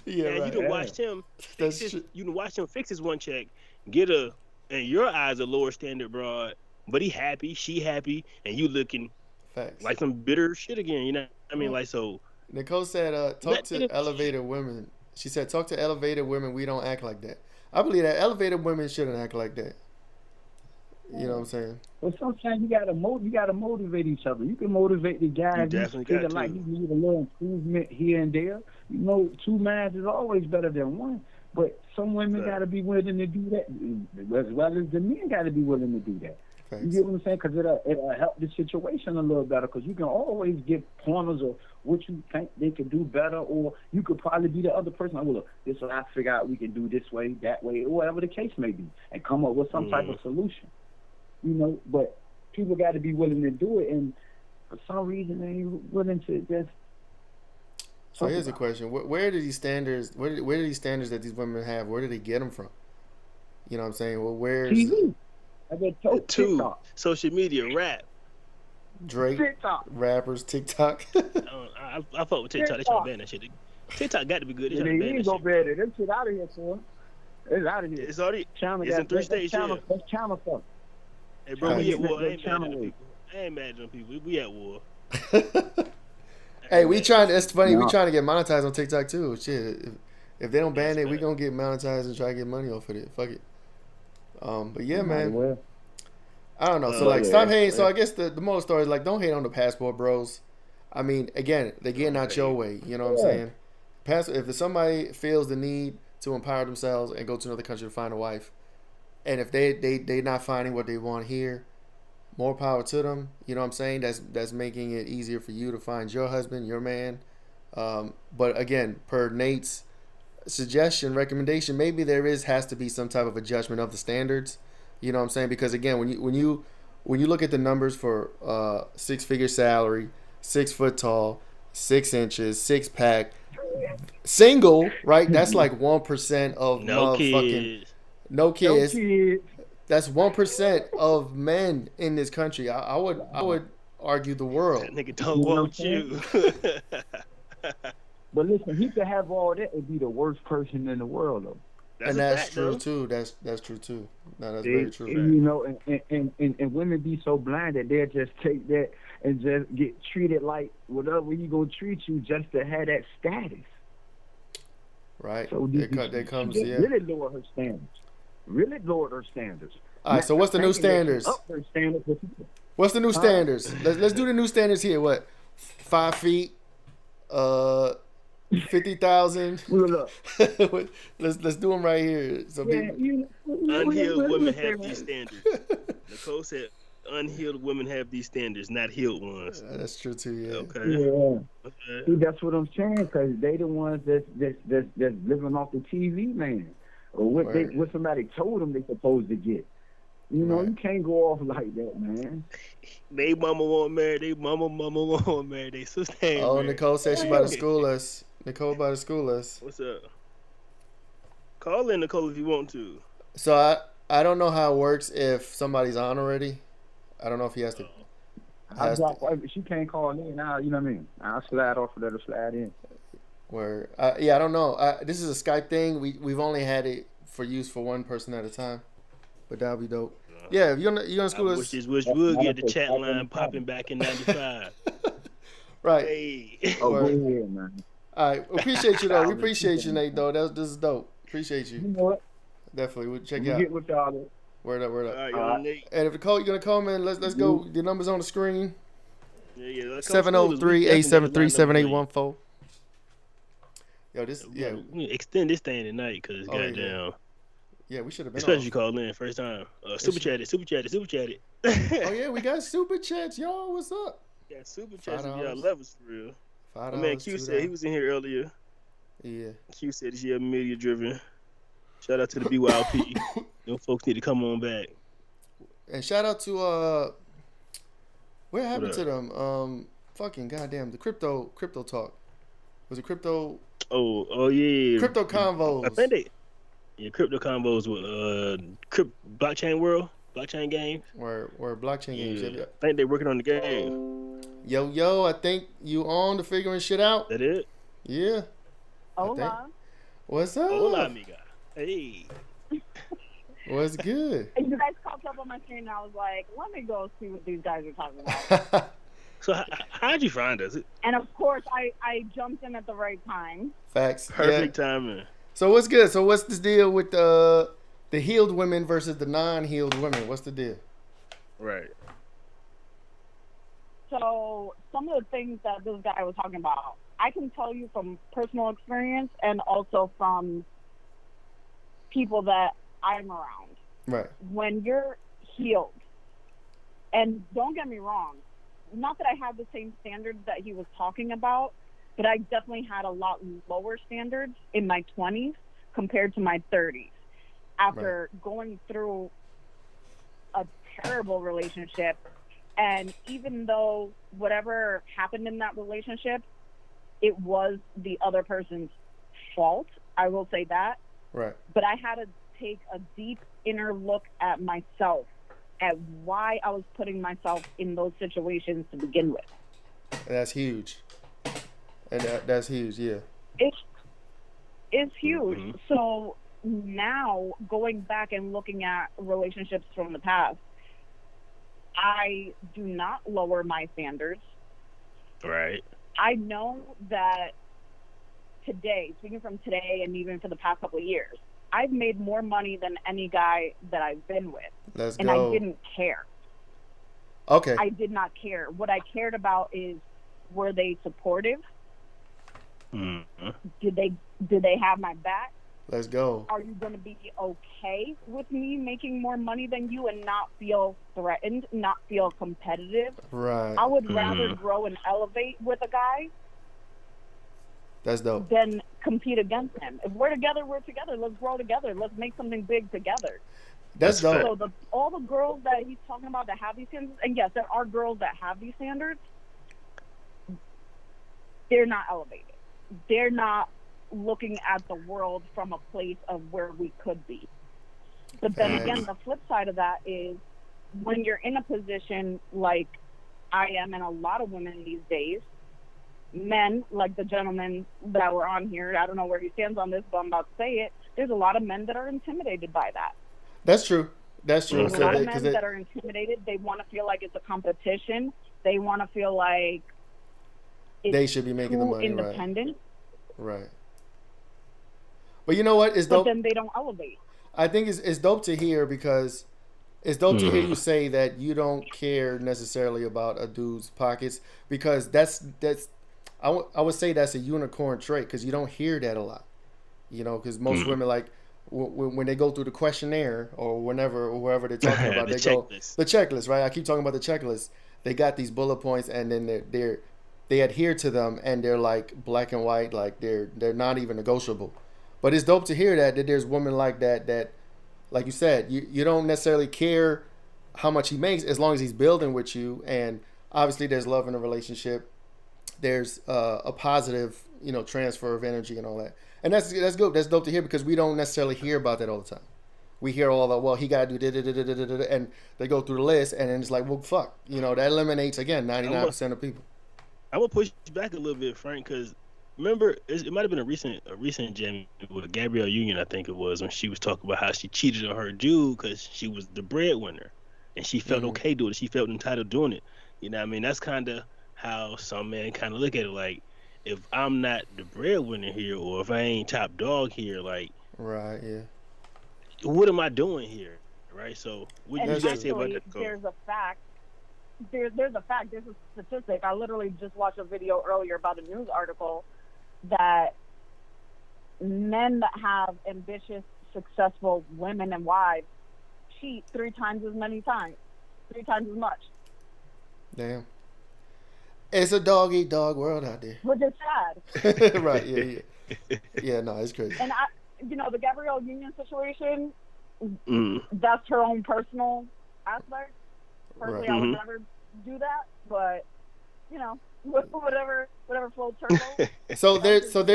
Yeah, you right. done watched him fix That's his true. you done watched him fix his one check, get a in your eyes a lower standard broad, but he happy, she happy, and you looking Facts. like some bitter shit again, you know what I mean? Well, Like so Nicole said, talk let to niggas elevated women. She said, talk to elevated women. We don't act like that. I believe that elevated women shouldn't act like that. You know what I'm saying? But sometimes you gotta motivate each other. You can motivate the guy you if you definitely feel got like he to. need a little improvement here and there. Two minds is always better than one. But some women Fact. gotta be willing to do that, as well as the men gotta be willing to do that. You Facts. get what I'm saying? Because it'll help the situation a little better. Because you can always give pointers of what you think they could do better, or you could probably be the other person. Like, well, look, this is what I figure out we can do this way, that way, or whatever the case may be, and come up with some type of solution. But people got to be willing to do it, and for some reason they ain't willing to just. So here's a question: where do these standards? Where do these standards that these women have? Where do they get them from? You know what I'm saying? Well, where's TV. I get told Two, TikTok. social media, rap. Drake, TikTok. rappers, TikTok? I fuck with TikTok. They trying to ban that shit. TikTok got to be good. They They trying to ban ain't that gonna shit. ban it. Them shit out of here, son. It's out of here. It's already. China It's in 3 states. Yeah. That's China stuff. Hey, bro, China we at getting war. I that ain't mad China at them way. people. I ain't mad at them people. We at war. Hey, we trying. It's funny. We No. trying to get monetized on TikTok too. Shit, if they don't ban That's it, we fact. gonna get monetized and try to get money off of it. Fuck it. But yeah, Might as man. well. I don't know. So Uh, like, yeah, stop hating. So yeah. I guess the moral story is like, don't hate on the passport bros. I mean, again, they're getting out your way. You know what I'm Yeah. saying? If somebody feels the need to empower themselves and go to another country to find a wife, and if they not finding what they want here, more power to them. You know what I'm saying? That's making it easier for you to find your husband, your man. But again, per Nate's suggestion, recommendation, maybe has to be some type of adjustment of the standards. You know what I'm saying? Because again, when you look at the numbers for 6-figure salary, 6 foot tall, 6 inches, 6-pack, single, right? That's like 1% of No motherfucking kids. no No kids. kids. That's 1% of men in this country. I would argue the world. That nigga You don't know want what I'm saying? you. But listen, he could have all that and be the worst person in the world, though. That's And a that's fact, true though. too. That's true too. No, that's They, very true. Fact. you know, and women be so blind that they'll just take that and just get treated like whatever he gonna treat you just to have that status. Right? So They she comes, just yeah. really lowered her standards. Really lowered her standards. All right. So what's the new Thinking that she standards? upped her standards, but What's the new huh? standards? Let's do the new standards here. What? 5 feet. 50,000. Look, let's do them right here. So yeah, people. Unhealed women say, have these standards. Nicole said unhealed women have these standards, not healed ones. That's true too. Yeah. Okay. yeah. Okay. See, that's what I'm saying, because they the ones that's living off the TV, man, or what somebody told them they supposed to get. You know, Right. you can't go off like that, man. They mama won't marry. They mama won't marry. They sister ain't Oh, married. Nicole said she about to school us. Nicole about to school us. What's up? Call in Nicole if you want to. So I don't know how it works if somebody's on already. I don't know if he has to. I drop. She can't call in now. You know what I mean? I'll slide off, let her slide in. Where yeah, I don't know. This is a Skype thing. We've only had it for use for one person at a time, but that'll be dope. Yeah, if you're gonna school I us. wish would get the chat line popping back in '95. Right. Hey. Oh, go Word. ahead, man. All right. Appreciate you though. We appreciate you, Nate. Though this is dope. Appreciate You you. know what? Definitely. We'll check We you out. get with y'all. Word up. Word All up. right, All right. Nate. And if you're gonna call, man. Let's go. The number's on the screen. Yeah. Let's come school us. We 703-873-7814. Yo, this definitely yeah. we extend this thing tonight, cause Oh, yeah. goddamn. Yeah, we should have been Especially off. you called in first time. Super chat it. Oh yeah, we got super chats, y'all. What's up? Yeah, super chats. $5. Y'all love us for real. $5. My man Q said he was in here earlier. Yeah. Q said he's media driven. Shout out to the BYLP. Them folks need to come on back. And shout out to what happened up? to them? Fucking goddamn, the crypto talk. Was it crypto Oh yeah. crypto I convos? think crypto combos with blockchain world, blockchain game. Where blockchain games. Yeah. I think they're working on the game. Yo, I think you on to figuring shit out. That it? Yeah. Hola. What's up? Hola, amiga. Hey. What's good? And you guys popped up on my screen, and I was like, let me go see what these guys are talking about. So how'd you find us? And of course, I jumped in at the right time. Facts. Perfect Yeah. timing. So what's good? So what's this deal with the healed women versus the non-healed women? What's the deal? Right. So some of the things that this guy was talking about, I can tell you from personal experience and also from people that I'm around. Right. When you're healed, and don't get me wrong, not that I have the same standards that he was talking about, but I definitely had a lot lower standards in my 20s compared to my 30s. After going through a terrible relationship, and even though whatever happened in that relationship, it was the other person's fault, I will say that. Right. But I had to take a deep inner look at myself, at why I was putting myself in those situations to begin with. That's huge. And that's huge, yeah. It's huge. Mm-hmm. So now, going back and looking at relationships from the past, I do not lower my standards. Right. I know that today, speaking from today and even for the past couple of years, I've made more money than any guy that I've been with. Let's and go. I didn't care. Okay. I did not care. What I cared about is, were they supportive? Mm-hmm. Did they have my back? Let's go. Are you going to be okay with me making more money than you and not feel threatened, not feel competitive? Right. I would rather grow and elevate with a guy That's dope. than compete against him. If we're together, we're together. Let's grow together. Let's make something big together. That's dope. So all the girls that he's talking about that have these standards, and yes, there are girls that have these standards, they're not elevated. They're not looking at the world from a place of where we could be. But then again, the flip side of that is when you're in a position like I am and a lot of women these days, men, like the gentleman that were on here, I don't know where he stands on this, but I'm about to say it, there's a lot of men that are intimidated by that. That's true. That's true. There's a lot of men that are intimidated. They want to feel like it's a competition. They want to feel like they should be making the money, independent. Right. But you know what? It's dope. But then they don't elevate. I think it's dope to hear because it's dope to hear you say that you don't care necessarily about a dude's pockets because that's I would say that's a unicorn trait because you don't hear that a lot. You know, because most women like when they go through the questionnaire or whenever or wherever they're talking about, they go the checklist, right? I keep talking about the checklist. They got these bullet points and then they adhere to them and they're like black and white, like they're not even negotiable. But it's dope to hear that there's women like that, like you said, you don't necessarily care how much he makes as long as he's building with you. And obviously there's love in a relationship. There's a positive, transfer of energy and all that. And that's good. That's dope to hear because we don't necessarily hear about that all the time. We hear all the, well, he got to do and they go through the list and then it's like, well, fuck. That eliminates, again, 99% of people. I will push back a little bit, Frank, because remember, it might have been a recent jam with Gabrielle Union, I think it was, when she was talking about how she cheated on her dude because she was the breadwinner, and she felt okay doing it. She felt entitled doing it. You know what I mean? That's kind of how some men kind of look at it. Like, if I'm not the breadwinner here, or if I ain't top dog here, like, right, yeah, what am I doing here, right? So, what do you guys say about that? There's a fact. There's a fact. There's a statistic. I literally just watched a video earlier about a news article that men that have ambitious, successful women and wives cheat 3 times as much. Damn. It's a dog eat dog world out there. Which is sad. Right, yeah. Yeah, no, it's crazy. And the Gabrielle Union situation, that's her own personal aspect. Personally, I would never do that, but whatever floats her boat.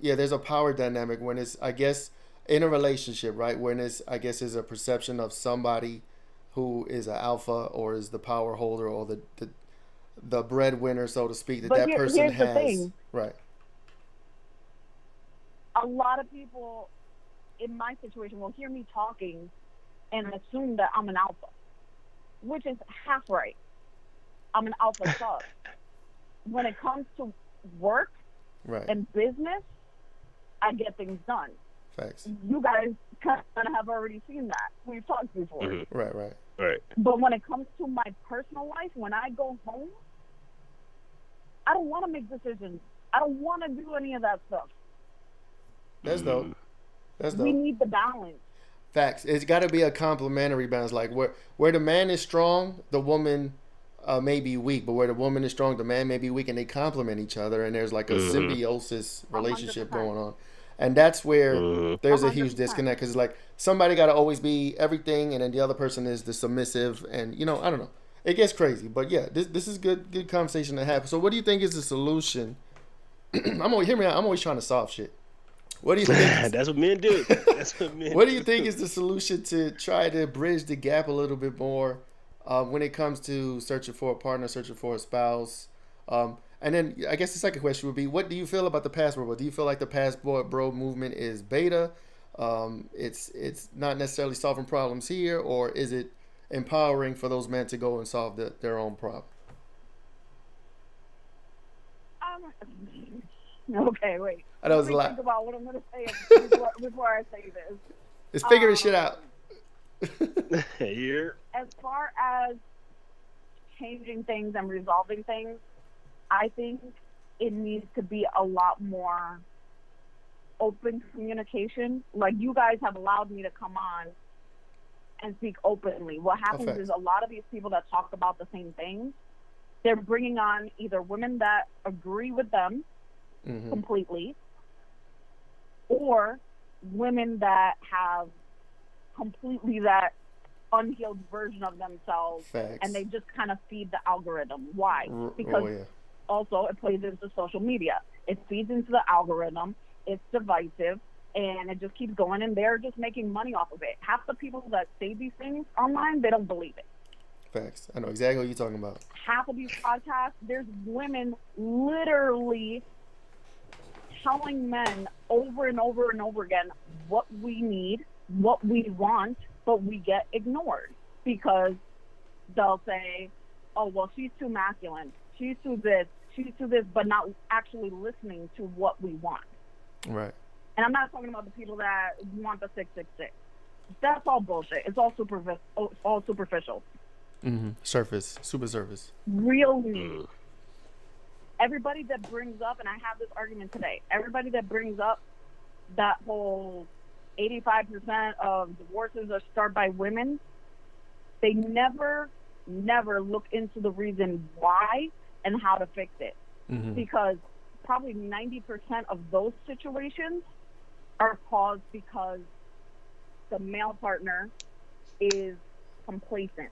there's a power dynamic when it's, I guess, in a relationship, right? When it's, I guess, is a perception of somebody who is an alpha or is the power holder or the breadwinner, so to speak, that person has. The thing. Right. A lot of people in my situation will hear me talking and assume that I'm an alpha, which is half right. I'm an alpha sub. When it comes to work and business, I get things done. Facts. You guys kind of have already seen that. We've talked before. Mm-hmm. Right. But when it comes to my personal life, when I go home, I don't want to make decisions. I don't want to do any of that stuff. That's dope. We need the balance. Facts. It's got to be a complementary balance. Like where the man is strong, the woman may be weak. But where the woman is strong, the man may be weak, and they complement each other. And there's like a symbiosis relationship 100%. Going on. And that's where there's a huge disconnect because it's like somebody got to always be everything, and then the other person is the submissive. And I don't know. It gets crazy. But yeah, this is good conversation to have. So what do you think is the solution? I'm always trying to solve shit. What do you think? That's what men do. What do you think is the solution to try to bridge the gap a little bit more when it comes to searching for a partner, searching for a spouse? And then I guess the second question would be, what do you feel about the passport bro? Do you feel like the passport bro movement is beta? It's not necessarily solving problems here, or is it empowering for those men to go and solve their own problem? Okay, wait. I know it was a lot. Think about what I'm going to say before I say this. It's figuring shit out. Here. As far as changing things and resolving things, I think it needs to be a lot more open communication. Like, you guys have allowed me to come on and speak openly. What happens is a lot of these people that talk about the same things, they're bringing on either women that agree with them completely, or women that have completely that unhealed version of themselves. Facts. And they just kind of feed the algorithm. Why? Because also it plays into social media. It feeds into the algorithm. It's divisive, and it just keeps going, and they're just making money off of it. Half the people that say these things online, they don't believe it. Facts. I know exactly what you're talking about. Half of these podcasts, there's women literally telling men over and over and over again what we need, what we want, but we get ignored because they'll say, oh, well, she's too masculine, she's too this, but not actually listening to what we want. Right. And I'm not talking about the people that want the 666. That's all bullshit. It's all superficial. Mm-hmm. Surface, super surface. Real news. Everybody that brings up, and I have this argument today, everybody that brings up that whole 85% of divorces are started by women, they never look into the reason why and how to fix it. Mm-hmm. Because probably 90% of those situations are caused because the male partner is complacent.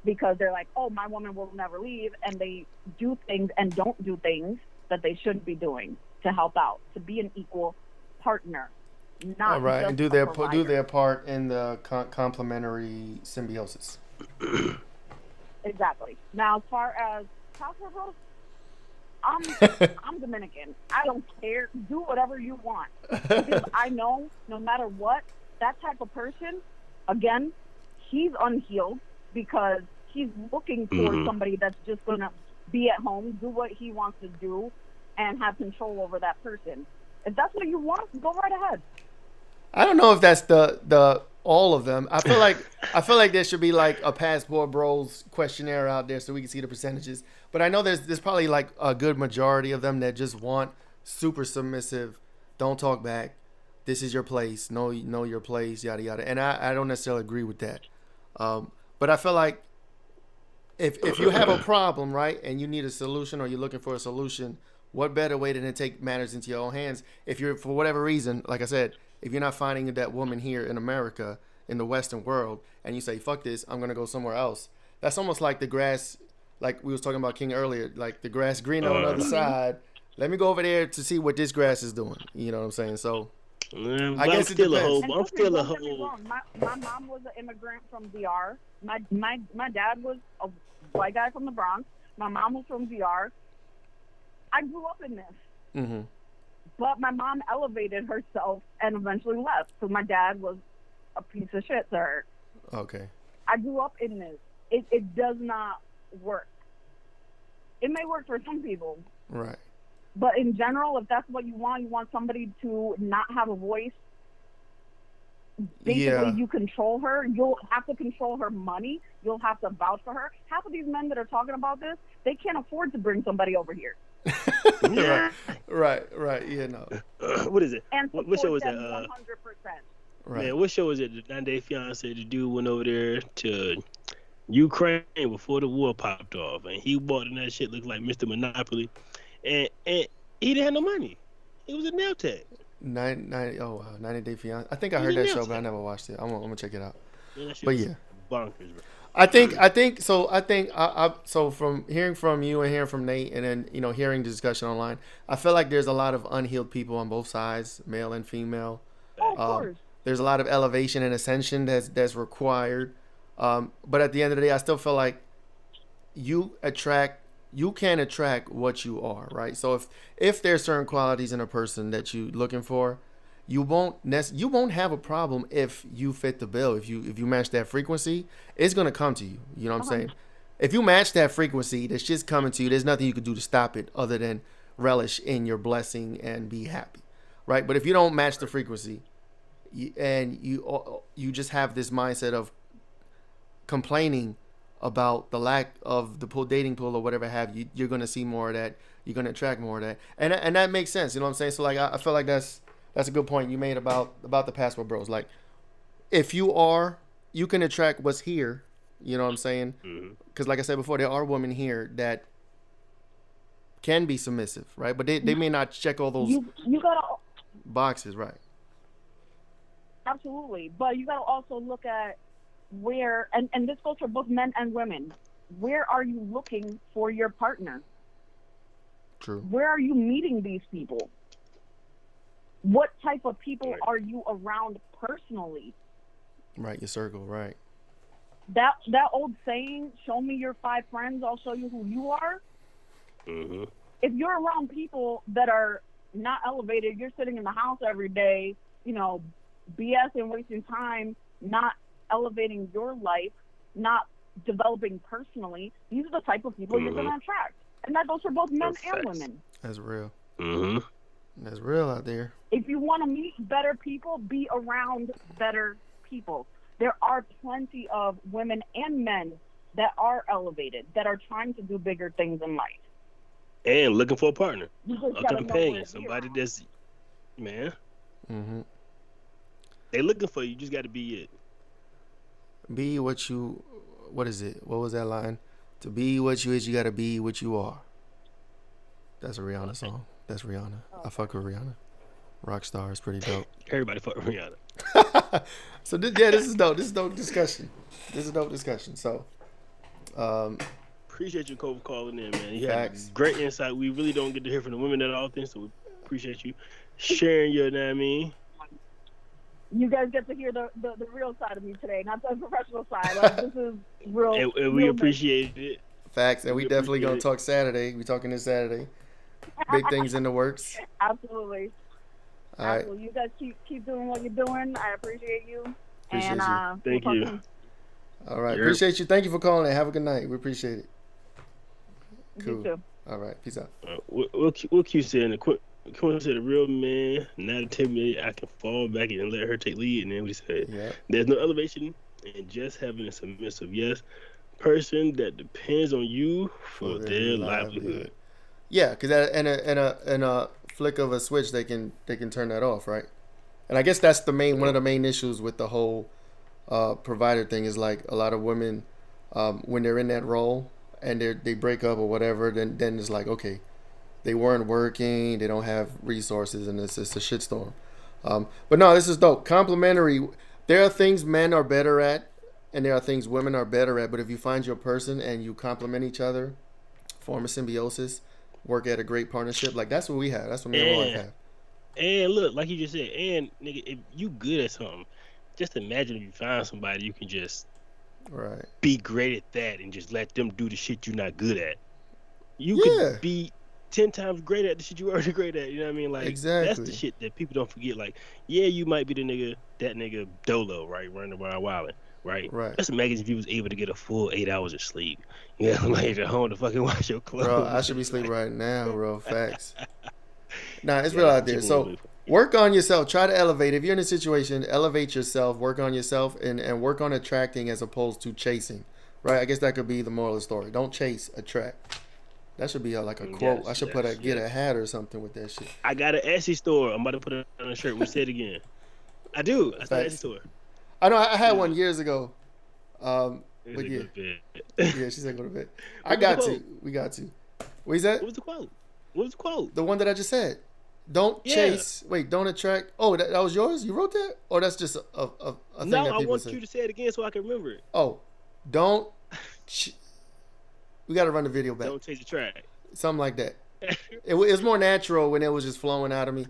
Because they're like, oh, my woman will never leave, and they do things and don't do things that they should be doing to help out, to be an equal partner. Not all right, just and do their part in the complementary symbiosis. Exactly. Now, as far as passport bros, I'm Dominican. I don't care. Do whatever you want. Because I know, no matter what, that type of person, again, he's unhealed because he's looking for somebody that's just going to be at home, do what he wants to do, and have control over that person. If that's what you want, go right ahead. I don't know if that's the all of them. I feel like there should be like a passport bros questionnaire out there so we can see the percentages. But I know there's probably like a good majority of them that just want super submissive, don't talk back, this is your place, know your place, yada yada. And I don't necessarily agree with that. But I feel like if you have a problem, right, and you need a solution or you're looking for a solution, what better way than to take matters into your own hands? If you're, for whatever reason, like I said, if you're not finding that woman here in America, in the Western world, and you say, fuck this, I'm going to go somewhere else, that's almost like the grass, like we was talking about King earlier, like the grass greener on the other side. Let me go over there to see what this grass is doing. You know what I'm saying? So I guess I'm still it a depends. hoe. I'm still a hoe. My mom was an immigrant from DR. My dad was a white guy from the Bronx. My mom was from DR. I grew up in this. Mm-hmm. But my mom elevated herself and eventually left. So my dad was a piece of shit to her. Okay. I grew up in this. It does not work. It may work for some people. Right. But in general, if that's what you want somebody to not have a voice. Basically, you control her. You'll have to control her money. You'll have to vouch for her. Half of these men that are talking about this, they can't afford to bring somebody over here. Right. Yeah, no. What is it? And what show was that? 100%. Right. Man, what show was it? The 9-Day Fiance. The dude went over there to Ukraine before the war popped off, and he bought in that shit looked like Mr. Monopoly, and he didn't have no money. It was a nail tech. 90 Day Fiance. I think I heard that show, but I never watched it. I'm gonna check it out. But yeah, bonkers, bro. I think so from hearing from you and hearing from Nate, and then hearing the discussion online, I feel like there's a lot of unhealed people on both sides, male and female. Oh, of course. There's a lot of elevation and ascension that's required. But at the end of the day, I still feel like you can attract what you are, right? So if there's certain qualities in a person that you're looking for, you won't have a problem if you fit the bill. If you match that frequency, it's gonna come to you. You know what I'm saying? If you match that frequency, that's just coming to you. There's nothing you can do to stop it other than relish in your blessing and be happy, right? But if you don't match the frequency, and you just have this mindset of complaining about the lack of the dating pool or whatever have you, you're gonna see more of that. You're gonna attract more of that, and that makes sense. You know what I'm saying? So like I feel like that's a good point you made about the passport bros. Like if you can attract what's here. You know what I'm saying? Because like I said before, there are women here that can be submissive, right? But they may not check all those you gotta boxes, right? Absolutely, but you gotta also look at where, and this goes for both men and women. where are you looking for your partner? True. Where are you meeting these people? What type of people Right. are you around personally? Right, your circle, right. That old saying, show me your 5 friends, I'll show you who you are. Mm-hmm. If you're around people that are not elevated, you're sitting in the house every day, BS and wasting time, not elevating your life, not developing personally, these are the type of people you're going to attract. And that goes for both men and women. That's real. Mm-hmm. That's real out there. If you want to meet better people, be around better people. There are plenty of women and men that are elevated, that are trying to do bigger things in life. And looking for a partner, You just a gotta know where companion, to be somebody around. that's, man, Mm-hmm. they looking for you. You just got to be it. Be what you. What is it? What was that line? To be what you is, you gotta be what you are. That's a Rihanna song. That's Rihanna. I fuck with Rihanna. Rockstar is pretty dope. Everybody fuck Rihanna. So this is dope. This is dope discussion. This is dope discussion. So, Appreciate you, Cole, for calling in, man. You Facts. had great insight. We really don't get to hear from the women that often, so we appreciate you sharing your, know what I mean? You guys get to hear the real side of me today, not the professional side. Like, this is real. And we real appreciate it. facts, and we We definitely gonna appreciate it. talk Saturday. We talking this Saturday. Big things in the works. Absolutely. All right. Absolutely. You guys keep doing what you're doing. I appreciate you. Appreciate and you. Thank we'll you. talk soon. All right. Yep. Appreciate you. Thank you for calling. Have a good night. We appreciate it. Cool. You too. All right. Peace out. We'll keep saying it. Quinn said, a real man, not intimidated, I can fall back and let her take lead. And then we said, Yeah. there's no elevation in just having a submissive, yes, person that depends on you for their livelihood. Yeah, because in a flick of a switch, they can turn that off, right? And I guess that's the main one of the main issues with the whole provider thing is like a lot of women when they're in that role and they break up or whatever, then it's like, okay, they weren't working, they don't have resources, and it's just a shitstorm. But no, this is dope. Complimentary. There are things men are better at, and there are things women are better at. But if you find your person and you complement each other, form a symbiosis, work at a great partnership, like that's what we have. That's what me and my wife have. And look, like you just said, and nigga, if you good at something, just imagine if you find somebody you can just Right. be great at that and just let them do the shit you're not good at. You Yeah. could be 10 times greater at the shit you already great at. You know what I mean? Like, that's Exactly. the shit that people don't forget. Like, yeah, you might be that nigga Dolo, right? Running around wilding, right? Right. Just imagine if you was able to get a full 8 hours of sleep. You know, like at home to fucking wash your clothes. Bro, I should be sleeping right now, bro. Facts. Nah, it's Yeah, real out that's there. what So you work on yourself. Try to elevate. If you're in a situation, elevate yourself. Work on yourself and work on attracting as opposed to chasing. Right? I guess that could be the moral of the story. Don't chase, attract. That should be like a quote. I should get a hat or something with that shit. I got an Etsy store. I'm about to put it on a shirt. We say it again. I do. I started an Etsy store. I know I had one years ago. But It's a yeah. good bit. Yeah, she said go to bed. I got to. We got to. What is that? What was the quote? What was the quote? The one that I just said. Don't chase. Wait, don't attract. Oh, that was yours? You wrote that? Or that's just a thing No, that I people want say? you to say it again so I can remember it. Oh, don't. We got to run the video back. Don't chase the track. Something like that. It was more natural when it was just flowing out of me.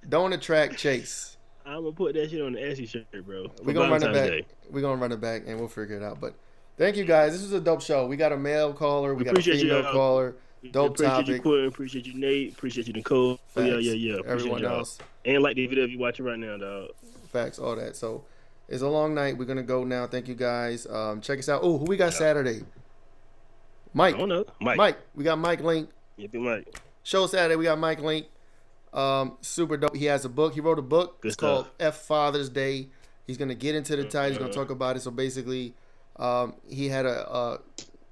Don't attract, chase. I'm gonna put that shit on the Etsy shirt, bro. We're going to run it back. We're going to run it back and we'll figure it out. But thank you guys. This was a dope show. We got a male caller. We got a appreciate you, female caller. Dope appreciate topic. you, Quinn. Appreciate you, Nate. Appreciate you, Nicole. Facts. Yeah. Appreciate Everyone y'all. else. And like the video if you watching right now, dog. Facts, all that. So it's a long night. We're going to go now. Thank you guys. Check us out. Oh, who we got Saturday? Mike. I don't know. Mike. We got Mike Link. Yeah, be Mike. Show Saturday. We got Mike Link. Super dope. He has a book. He wrote a book. Good It's stuff. called F Father's Day. He's gonna get into the title. He's gonna talk about it. So basically, he had a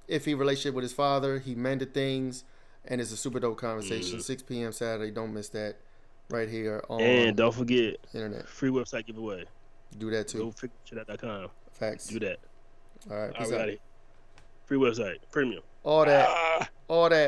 iffy relationship with his father. He mended things, and it's a super dope conversation. 6 p.m. Saturday. Don't miss that. Right here on And don't forget, internet. free website giveaway. Do that Go too. figureout.com. Facts. Do that. All right. All Peace right, out. free website, premium. All that. All that.